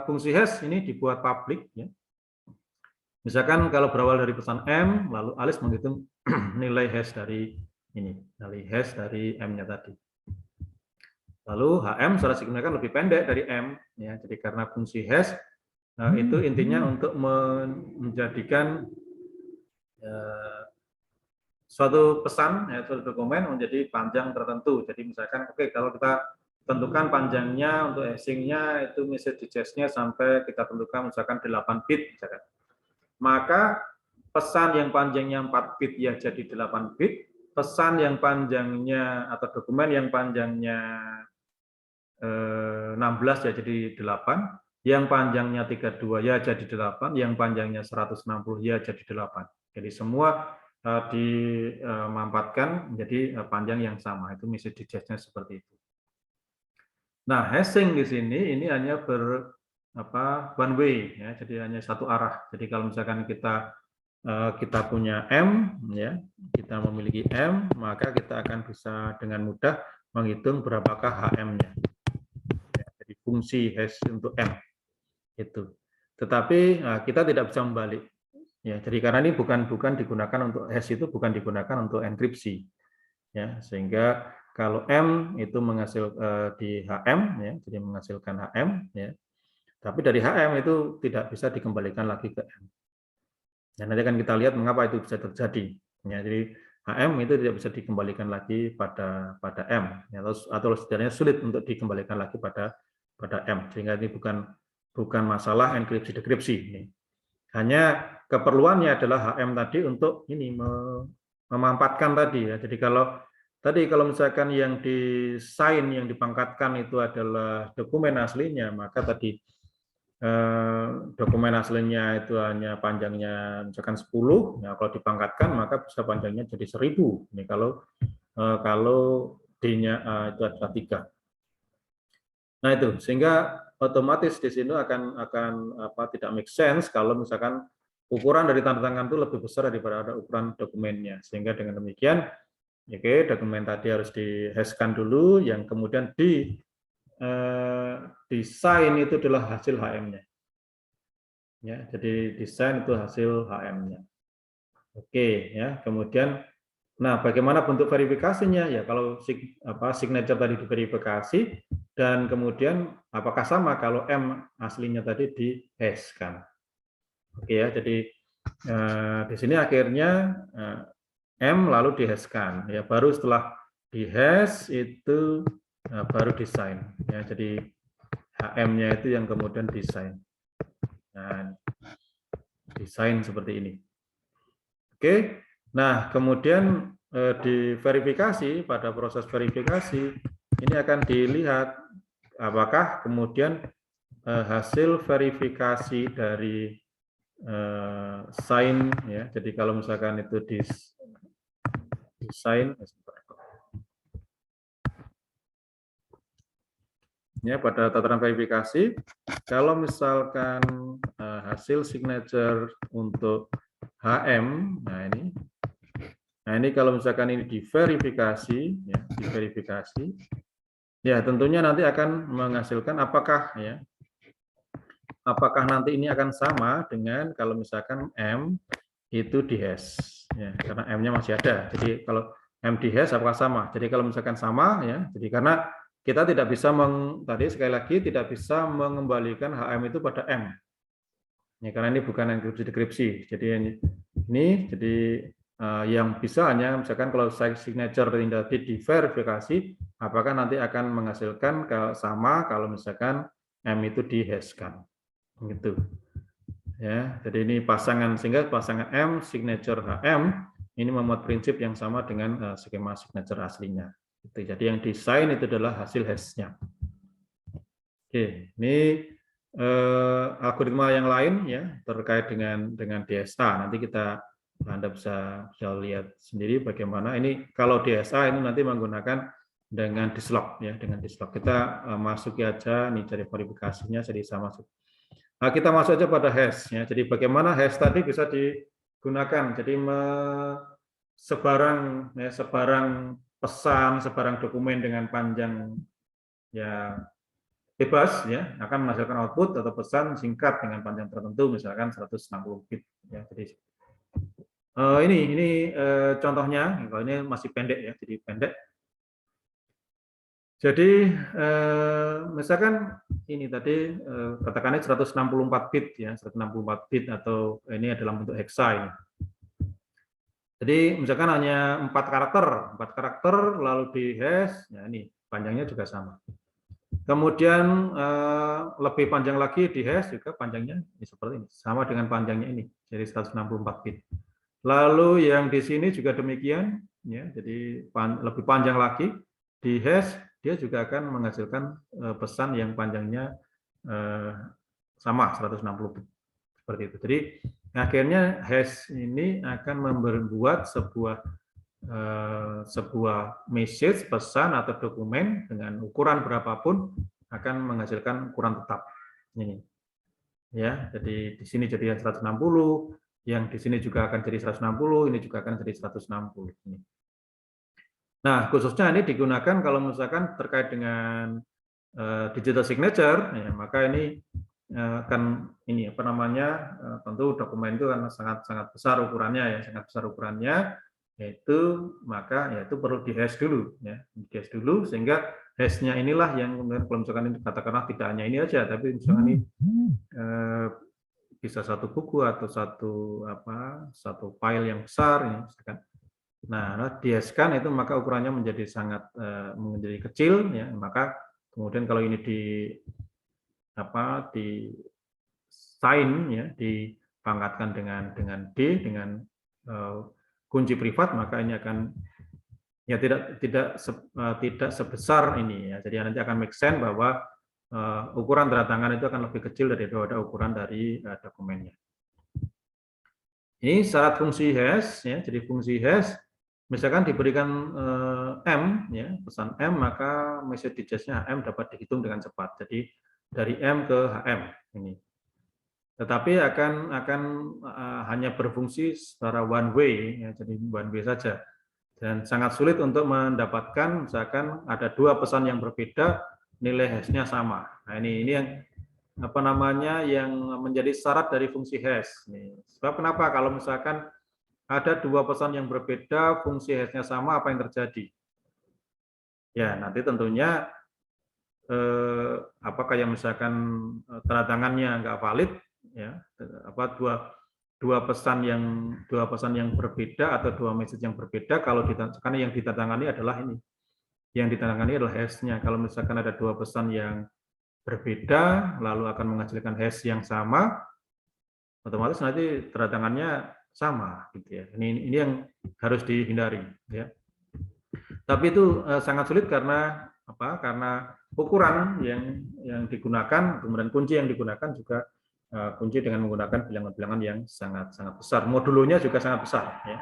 fungsi hash ini dibuat publik, ya. Misalkan kalau berawal dari pesan M, lalu Alice menghitung nilai hash dari ini dari hash dari M-nya tadi. Lalu HM secara signifikan lebih pendek dari M, ya. Jadi karena fungsi hash itu intinya untuk menjadikan suatu pesan, ya, suatu dokumen menjadi panjang tertentu. Jadi misalkan, oke, kalau kita tentukan panjangnya untuk hashing-nya itu message digest-nya sampai kita tentukan misalkan 8 bit, misalkan. Maka pesan yang panjangnya 4 bit ya jadi 8 bit, pesan yang panjangnya atau dokumen yang panjangnya 16 ya jadi 8, yang panjangnya 32 ya jadi 8, yang panjangnya 160 ya jadi 8. Jadi semua dimampatkan menjadi panjang yang sama. Itu message digest-nya seperti itu. Nah, hashing di sini ini hanya one way, ya, jadi hanya satu arah. Jadi kalau misalkan kita punya M, ya, kita memiliki M, maka kita akan bisa dengan mudah menghitung berapakah HM-nya. Ya, jadi fungsi hash untuk M itu. Tetapi kita tidak bisa membalik. Ya, jadi karena ini bukan digunakan untuk hash, itu bukan digunakan untuk enkripsi, ya, sehingga kalau M itu menghasil di HM, ya, jadi menghasilkan HM, ya, tapi dari HM itu tidak bisa dikembalikan lagi ke M. Dan nanti akan kita lihat mengapa itu bisa terjadi. Ya, jadi HM itu tidak bisa dikembalikan lagi pada M, ya, atau setidaknya sulit untuk dikembalikan lagi pada M, sehingga ini bukan masalah enkripsi dekripsi. Hanya keperluannya adalah HM tadi untuk ini memampatkan tadi, ya. Jadi kalau misalkan yang di-sign, yang dipangkatkan itu adalah dokumen aslinya, maka tadi dokumen aslinya itu hanya panjangnya misalkan 10, ya, kalau dipangkatkan maka bisa panjangnya jadi 1000. Ini kalau D-nya itu adalah 3. Nah itu, sehingga otomatis di sini akan tidak make sense kalau misalkan ukuran dari tanda tangan itu lebih besar daripada ukuran dokumennya. Sehingga dengan demikian, oke, dokumen tadi harus di-hash-kan dulu, yang kemudian desain itu adalah hasil HM-nya. Ya, jadi desain itu hasil HM-nya. Oke, ya, kemudian nah, bagaimana bentuk verifikasinya? Ya, kalau signature tadi diverifikasi, dan kemudian apakah sama kalau M aslinya tadi di-hash-kan? Oke ya, jadi di sini akhirnya M lalu di-hash-kan. Ya, baru setelah di-hash itu baru desain. Ya, jadi HM-nya itu yang kemudian desain. Nah, desain seperti ini. Oke. Nah, kemudian di verifikasi, pada proses verifikasi ini akan dilihat apakah kemudian hasil verifikasi dari sign, ya. Jadi kalau misalkan itu desain ya, pada tataran verifikasi, kalau misalkan hasil signature untuk HM, nah ini kalau misalkan ini diverifikasi, ya, diverifikasi, ya tentunya nanti akan menghasilkan apakah nanti ini akan sama dengan kalau misalkan M itu di-hash, ya, karena M-nya masih ada. Jadi kalau M di-hash apakah sama? Jadi kalau misalkan sama, ya, jadi karena kita tidak bisa tadi sekali lagi tidak bisa mengembalikan HM itu pada M. Ya, karena ini bukan enkripsi dekripsi. Jadi jadi yang bisa hanya misalkan kalau signature tadi diverifikasi, apakah nanti akan menghasilkan sama kalau misalkan M itu di-hash-kan. Gitu. Ya, jadi ini pasangan, sehingga pasangan M signature HM ini memuat prinsip yang sama dengan skema signature aslinya. Jadi yang desain itu adalah hasil hash-nya. Oke, ini algoritma yang lain, ya, terkait dengan DSA. Nanti Anda bisa lihat sendiri bagaimana ini. Kalau DSA ini nanti menggunakan dengan dislog, ya, dengan dislog. Kita masuki aja nih cari verifikasinya, jadi saya masuk. Nah, kita masuk aja pada hash, ya. Jadi bagaimana hash tadi bisa digunakan. Jadi sebarang pesan, sebarang dokumen dengan panjang ya bebas, ya, akan menghasilkan output atau pesan singkat dengan panjang tertentu, misalkan 160 bit, ya. Jadi Ini contohnya, kalau ini masih pendek ya, jadi pendek. Jadi misalkan ini tadi katakanlah 164 bit ya, 164 bit atau ini adalah bentuk hexa ini. Jadi misalkan hanya 4 karakter lalu di hash, ya ini panjangnya juga sama. Kemudian lebih panjang lagi di hash juga panjangnya ini seperti ini, sama dengan panjangnya ini, jadi 164 bit. Lalu yang di sini juga demikian, ya, jadi lebih panjang lagi di hash, dia juga akan menghasilkan pesan yang panjangnya sama 160 bit seperti itu. Jadi akhirnya hash ini akan membuat sebuah message, pesan atau dokumen dengan ukuran berapapun akan menghasilkan ukuran tetap. Ini. Ya, jadi di sini jadi 160, yang di sini juga akan jadi 160, ini juga akan jadi 160. Ini. Nah, khususnya ini digunakan kalau misalkan terkait dengan digital signature, ya, maka ini akan ini apa namanya, tentu dokumen itu kan sangat besar ukurannya ya, sangat besar ukurannya, yaitu maka yaitu perlu di hash dulu ya, di hash dulu sehingga hashnya inilah yang kemudian kalau misalkan ini katakanlah tidak hanya ini aja, tapi misalkan ini bisa satu buku atau satu file yang besar ya, misalkan. Nah, di-hash-kan itu maka ukurannya menjadi sangat menjadi kecil ya, maka kemudian kalau ini di sign ya, dipangkatkan dengan D dengan kunci privat, maka ini akan ya tidak sebesar ini ya. Jadi nanti akan make sense bahwa ukuran tanda tangan itu akan lebih kecil daripada ukuran dari dokumennya. Ini syarat fungsi hash ya. Jadi fungsi hash misalkan diberikan M ya, pesan M, maka message digest-nya HM dapat dihitung dengan cepat. Jadi dari M ke HM ini. Tetapi akan hanya berfungsi secara one way ya, jadi one way saja. Dan sangat sulit untuk mendapatkan misalkan ada dua pesan yang berbeda nilai hash-nya sama. Nah, ini yang apa namanya yang menjadi syarat dari fungsi hash. Sebab kenapa kalau misalkan ada dua pesan yang berbeda, fungsi hash-nya sama, apa yang terjadi? Ya, nanti tentunya kayak misalkan tanda tangannya nggak valid, ya, dua pesan yang berbeda atau dua message yang berbeda, kalau karena yang ditandatangani adalah ini, yang ditandatangani adalah hash-nya. Kalau misalkan ada dua pesan yang berbeda, lalu akan menghasilkan hash yang sama, otomatis nanti tanda tangannya sama, gitu ya. Ini yang harus dihindari, ya. Tapi itu sangat sulit karena apa? Karena ukuran yang digunakan, kemudian kunci yang digunakan juga kunci dengan menggunakan bilangan-bilangan yang sangat besar. Modulonya juga sangat besar, ya.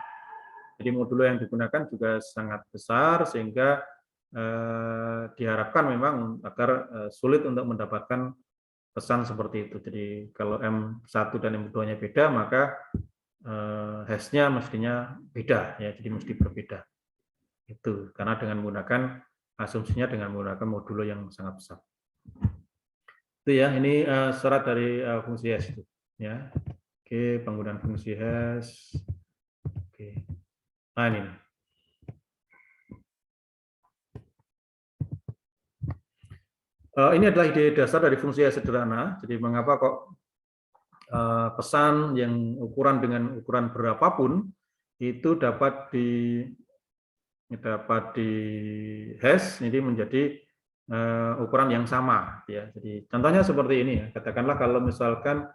Jadi modulo yang digunakan juga sangat besar sehingga diharapkan memang agar sulit untuk mendapatkan pesan seperti itu. Jadi kalau M1 dan M2-nya beda, maka hash-nya mestinya beda ya, jadi mesti berbeda. Itu karena dengan menggunakan asumsinya dengan menggunakan modulo yang sangat besar. Itu ya, ini syarat dari fungsi hash itu ya. Oke, penggunaan fungsi hash. Oke. Nah, ini. Ini adalah ide dasar dari fungsi hash sederhana. Jadi mengapa kok pesan yang dengan ukuran berapapun itu dapat di hash ini menjadi ukuran yang sama ya. Jadi contohnya seperti ini ya. Katakanlah kalau misalkan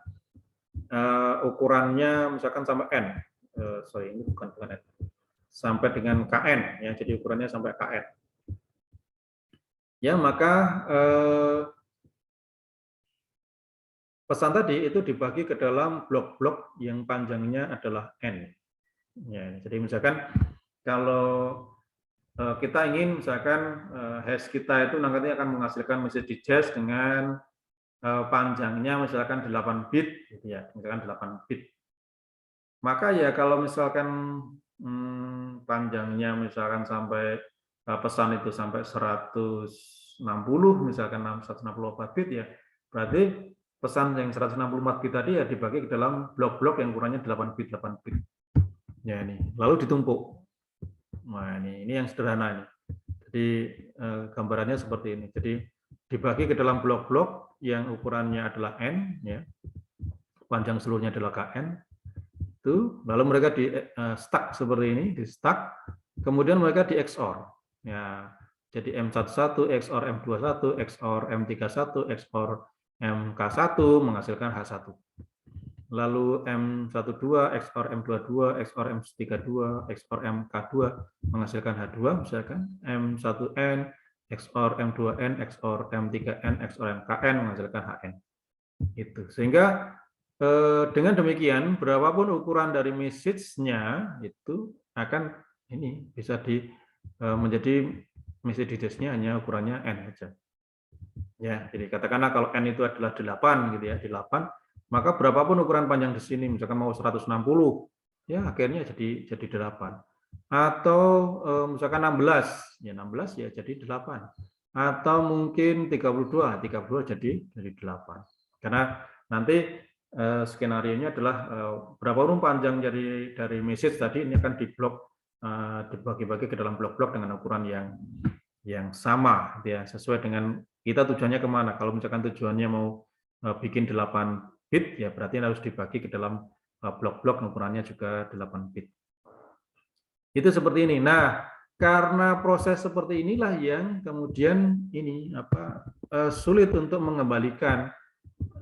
ukurannya misalkan sampai n, ini bukan n, sampai dengan kn ya. Jadi ukurannya sampai kn. Ya, maka pesan tadi itu dibagi ke dalam blok-blok yang panjangnya adalah n. Ya, jadi misalkan kalau kita ingin misalkan hash kita itu nanti akan menghasilkan message digest dengan panjangnya misalkan 8 bit, gitu ya, misalkan 8 bit. Maka ya kalau misalkan panjangnya misalkan sampai pesan itu sampai 160 misalkan 164 bit ya, berarti pesan yang 164 bit tadi ya dibagi ke dalam blok-blok yang ukurannya 8 bit 8 bit. Ya ini, lalu ditumpuk. Nah ini yang sederhana ini. Jadi gambarannya seperti ini. Jadi dibagi ke dalam blok-blok yang ukurannya adalah n, ya, panjang seluruhnya adalah kn. Itu, lalu mereka di stack seperti ini, di stack, kemudian mereka di XOR. Ya, jadi M11 XOR M21 XOR M31 XOR MK1 menghasilkan H1. Lalu M12 XOR M22 XOR M32 XOR MK2 menghasilkan H2, misalkan M1N XOR M2N XOR M3N XOR MKN menghasilkan HN. Itu. Sehingga dengan demikian berapapun ukuran dari message-nya itu akan ini bisa menjadi message digits-nya hanya ukurannya n saja. Ya, jadi katakanlah kalau n itu adalah 8 gitu ya, 8, maka berapapun ukuran panjang di sini, misalkan mau 160, ya akhirnya jadi 8. Atau misalkan 16, ya 16 ya jadi 8. Atau mungkin 32 jadi 8. Karena nanti skenario-nya adalah berapapun panjang dari message tadi ini akan dibagi-bagi ke dalam blok-blok dengan ukuran yang sama, ya sesuai dengan kita tujuannya kemana. Kalau misalkan tujuannya mau bikin 8 bit, ya berarti harus dibagi ke dalam blok-blok ukurannya juga 8 bit. Itu seperti ini. Nah, karena proses seperti inilah yang kemudian ini sulit untuk mengembalikan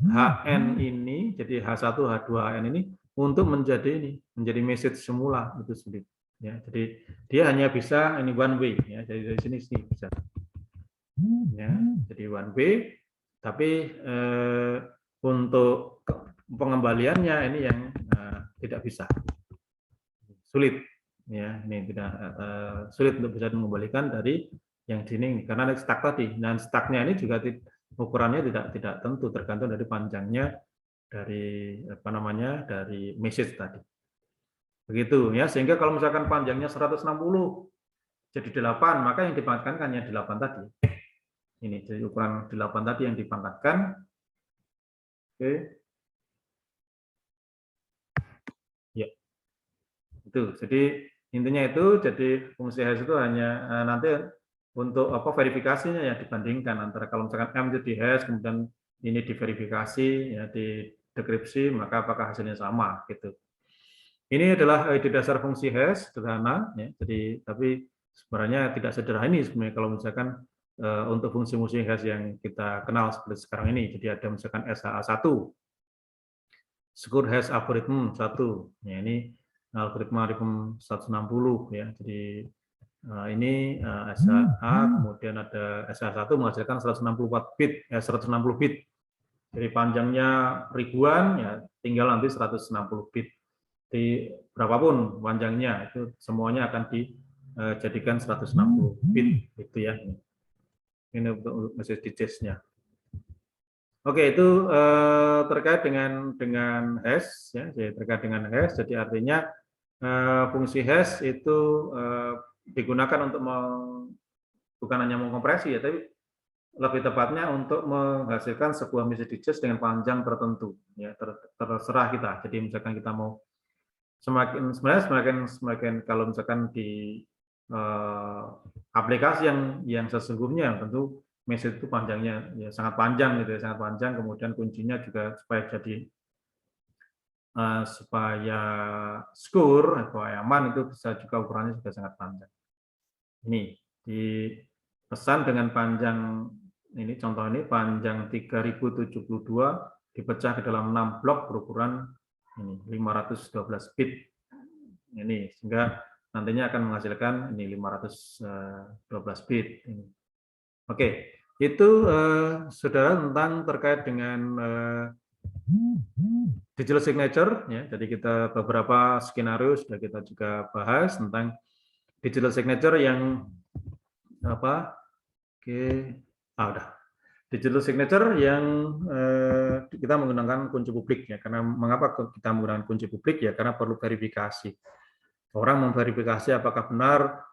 HN ini, jadi H1, H2, HN ini untuk menjadi message semula, itu sulit. Ya, jadi dia hanya bisa ini one way, ya, jadi dari sini bisa. Ya, jadi one way, tapi untuk pengembaliannya ini yang tidak bisa, sulit. Ya, ini tidak sulit untuk bisa mengembalikan dari yang sini karena stuck tadi. Dan stucknya ini juga ukurannya tidak tentu, tergantung dari panjangnya dari dari message tadi. Begitu ya, sehingga kalau misalkan panjangnya 160 jadi 8, maka yang dipangkatkan hanya 8 tadi. Ini jadi ukuran 8 tadi yang dipangkatkan. Oke. Ya. Itu. Jadi intinya itu, jadi fungsi hash itu hanya nanti untuk verifikasinya ya dibandingkan antara kalau misalkan M itu di hash kemudian ini diverifikasi ya di dekripsi, maka apakah hasilnya sama gitu. Ini adalah ide dasar fungsi hash sederhana ya. Jadi tapi sebenarnya tidak sederhana ini sebenarnya kalau misalkan untuk fungsi-fungsi hash yang kita kenal seperti sekarang ini. Jadi ada misalkan SHA-1, secure hash algorithm 1. Ya, ini algoritma 160 ya. Jadi ini SHA, kemudian ada SHA-1 menghasilkan 164 bit, 160 bit. Jadi panjangnya ribuan ya, tinggal nanti 160 bit. Di berapapun panjangnya itu semuanya akan dijadikan 160 bit gitu ya. Ini untuk message digits-nya. Oke, itu terkait dengan hash ya, terkait dengan hash. Jadi artinya fungsi hash itu digunakan untuk bukan hanya mengkompresi ya, tapi lebih tepatnya untuk menghasilkan sebuah message digits dengan panjang tertentu ya, terserah kita. Jadi misalkan kita mau semakin kalau misalkan di aplikasi yang sesungguhnya tentu message itu panjangnya ya sangat panjang gitu ya, sangat panjang, kemudian kuncinya juga supaya jadi supaya secure atau aman itu bisa juga ukurannya juga sangat panjang. Ini dipesan dengan panjang ini, contoh ini panjang 3072 dipecah ke dalam 6 blok berukuran ini 512 bit. Ini sehingga nantinya akan menghasilkan ini 512 bit ini. Oke, itu saudara tentang terkait dengan digital signature ya. Jadi kita beberapa skenario sudah kita juga bahas tentang digital signature yang udah. Digital signature yang kita menggunakan kunci publik ya. Karena mengapa kita menggunakan kunci publik ya? Karena perlu verifikasi. Orang memverifikasi apakah benar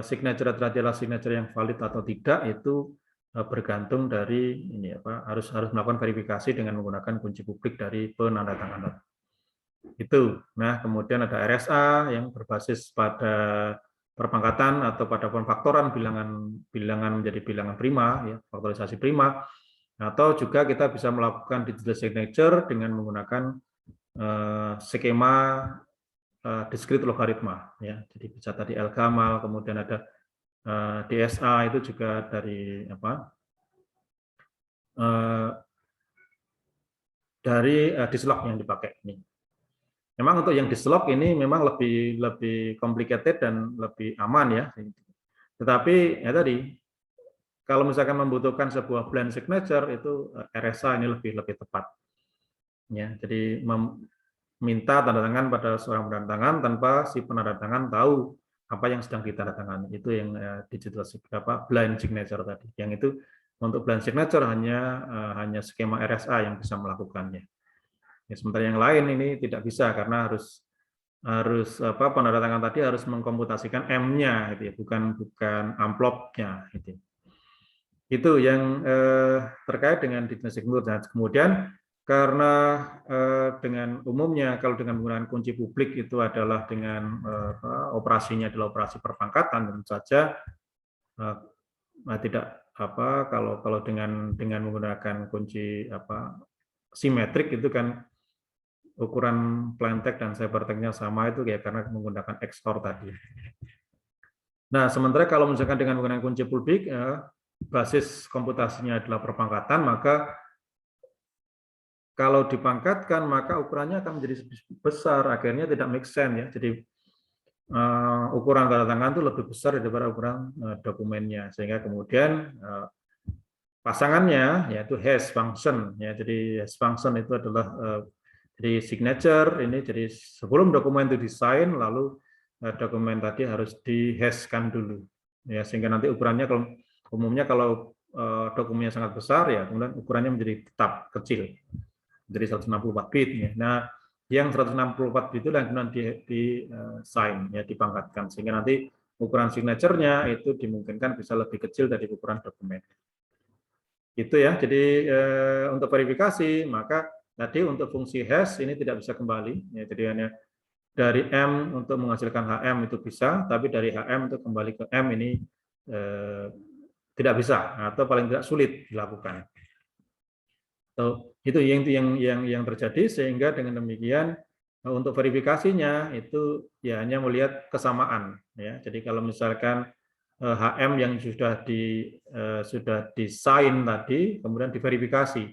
signature adalah signature yang valid atau tidak itu bergantung dari ini harus melakukan verifikasi dengan menggunakan kunci publik dari penandatanganan. Itu. Nah, kemudian ada RSA yang berbasis pada perpangkatan atau pada pemfaktoran bilangan menjadi bilangan prima, ya, faktorisasi prima. Atau juga kita bisa melakukan digital signature dengan menggunakan skema discrete logaritma, ya. Jadi bisa tadi L-Gamal, kemudian ada DSA itu juga dari dislog yang dipakai ini. Memang untuk yang dislog ini memang lebih complicated dan lebih aman ya. Tetapi ya tadi kalau misalkan membutuhkan sebuah blind signature itu RSA ini lebih tepat. Ya, jadi meminta tanda tangan pada seorang penandatangan tanpa si penandatangan tahu apa yang sedang ditandatangani. Itu yang digital blind signature tadi. Yang itu untuk blind signature hanya skema RSA yang bisa melakukannya. Ya, sementara yang lain ini tidak bisa karena harus penandatangan tadi harus mengkomputasikan M-nya gitu ya, bukan amplopnya gitu. Itu yang terkait dengan digital signature. Nah, kemudian karena dengan umumnya kalau dengan menggunakan kunci publik itu adalah dengan operasinya adalah operasi perpangkatan, tentu saja tidak kalau dengan menggunakan kunci simetrik itu kan ukuran plaintext dan ciphertext-nya sama itu ya karena menggunakan XOR tadi. Nah, sementara kalau misalkan dengan menggunakan kunci publik basis komputasinya adalah perpangkatan, maka kalau dipangkatkan maka ukurannya akan menjadi besar, akhirnya tidak make sense ya. Jadi ukuran tanda tangan itu lebih besar daripada ukuran dokumennya, sehingga kemudian pasangannya yaitu hash function ya. Jadi hash function itu adalah jadi signature ini, jadi sebelum dokumen itu desain lalu dokumen tadi harus dihashkan dulu ya, sehingga nanti ukurannya kalau umumnya kalau dokumennya sangat besar ya kemudian ukurannya menjadi tetap kecil dari 164 bit ya. Nah, yang 164 bit itu yang kemudian di-sign ya, dipangkatkan sehingga nanti ukuran signature-nya itu dimungkinkan bisa lebih kecil dari ukuran dokumen. Itu ya. Jadi untuk verifikasi maka tadi untuk fungsi hash ini tidak bisa kembali ya, jadi hanya dari M untuk menghasilkan HM itu bisa, tapi dari HM untuk kembali ke M ini tidak bisa atau paling tidak sulit dilakukan. Itu yang terjadi, sehingga dengan demikian untuk verifikasinya itu ya hanya melihat kesamaan ya. Jadi kalau misalkan HM yang sudah desain tadi kemudian diverifikasi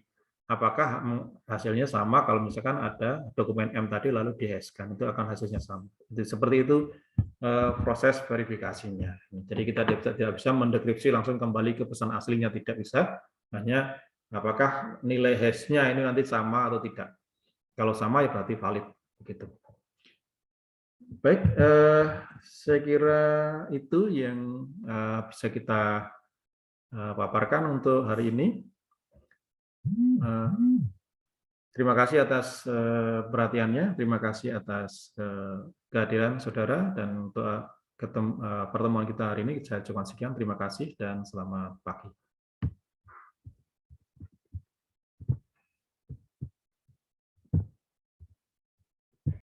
apakah hasilnya sama kalau misalkan ada dokumen M tadi lalu dihashkan, itu akan hasilnya sama. Seperti itu proses verifikasinya. Jadi kita tidak bisa mendekripsi langsung kembali ke pesan aslinya, tidak bisa, hanya apakah nilai hash-nya ini nanti sama atau tidak. Kalau sama ya berarti valid begitu. Baik, saya kira itu yang bisa kita paparkan untuk hari ini. Terima kasih atas perhatiannya, terima kasih atas kehadiran saudara, dan untuk pertemuan kita hari ini saya cukupkan sekian. Terima kasih dan selamat pagi.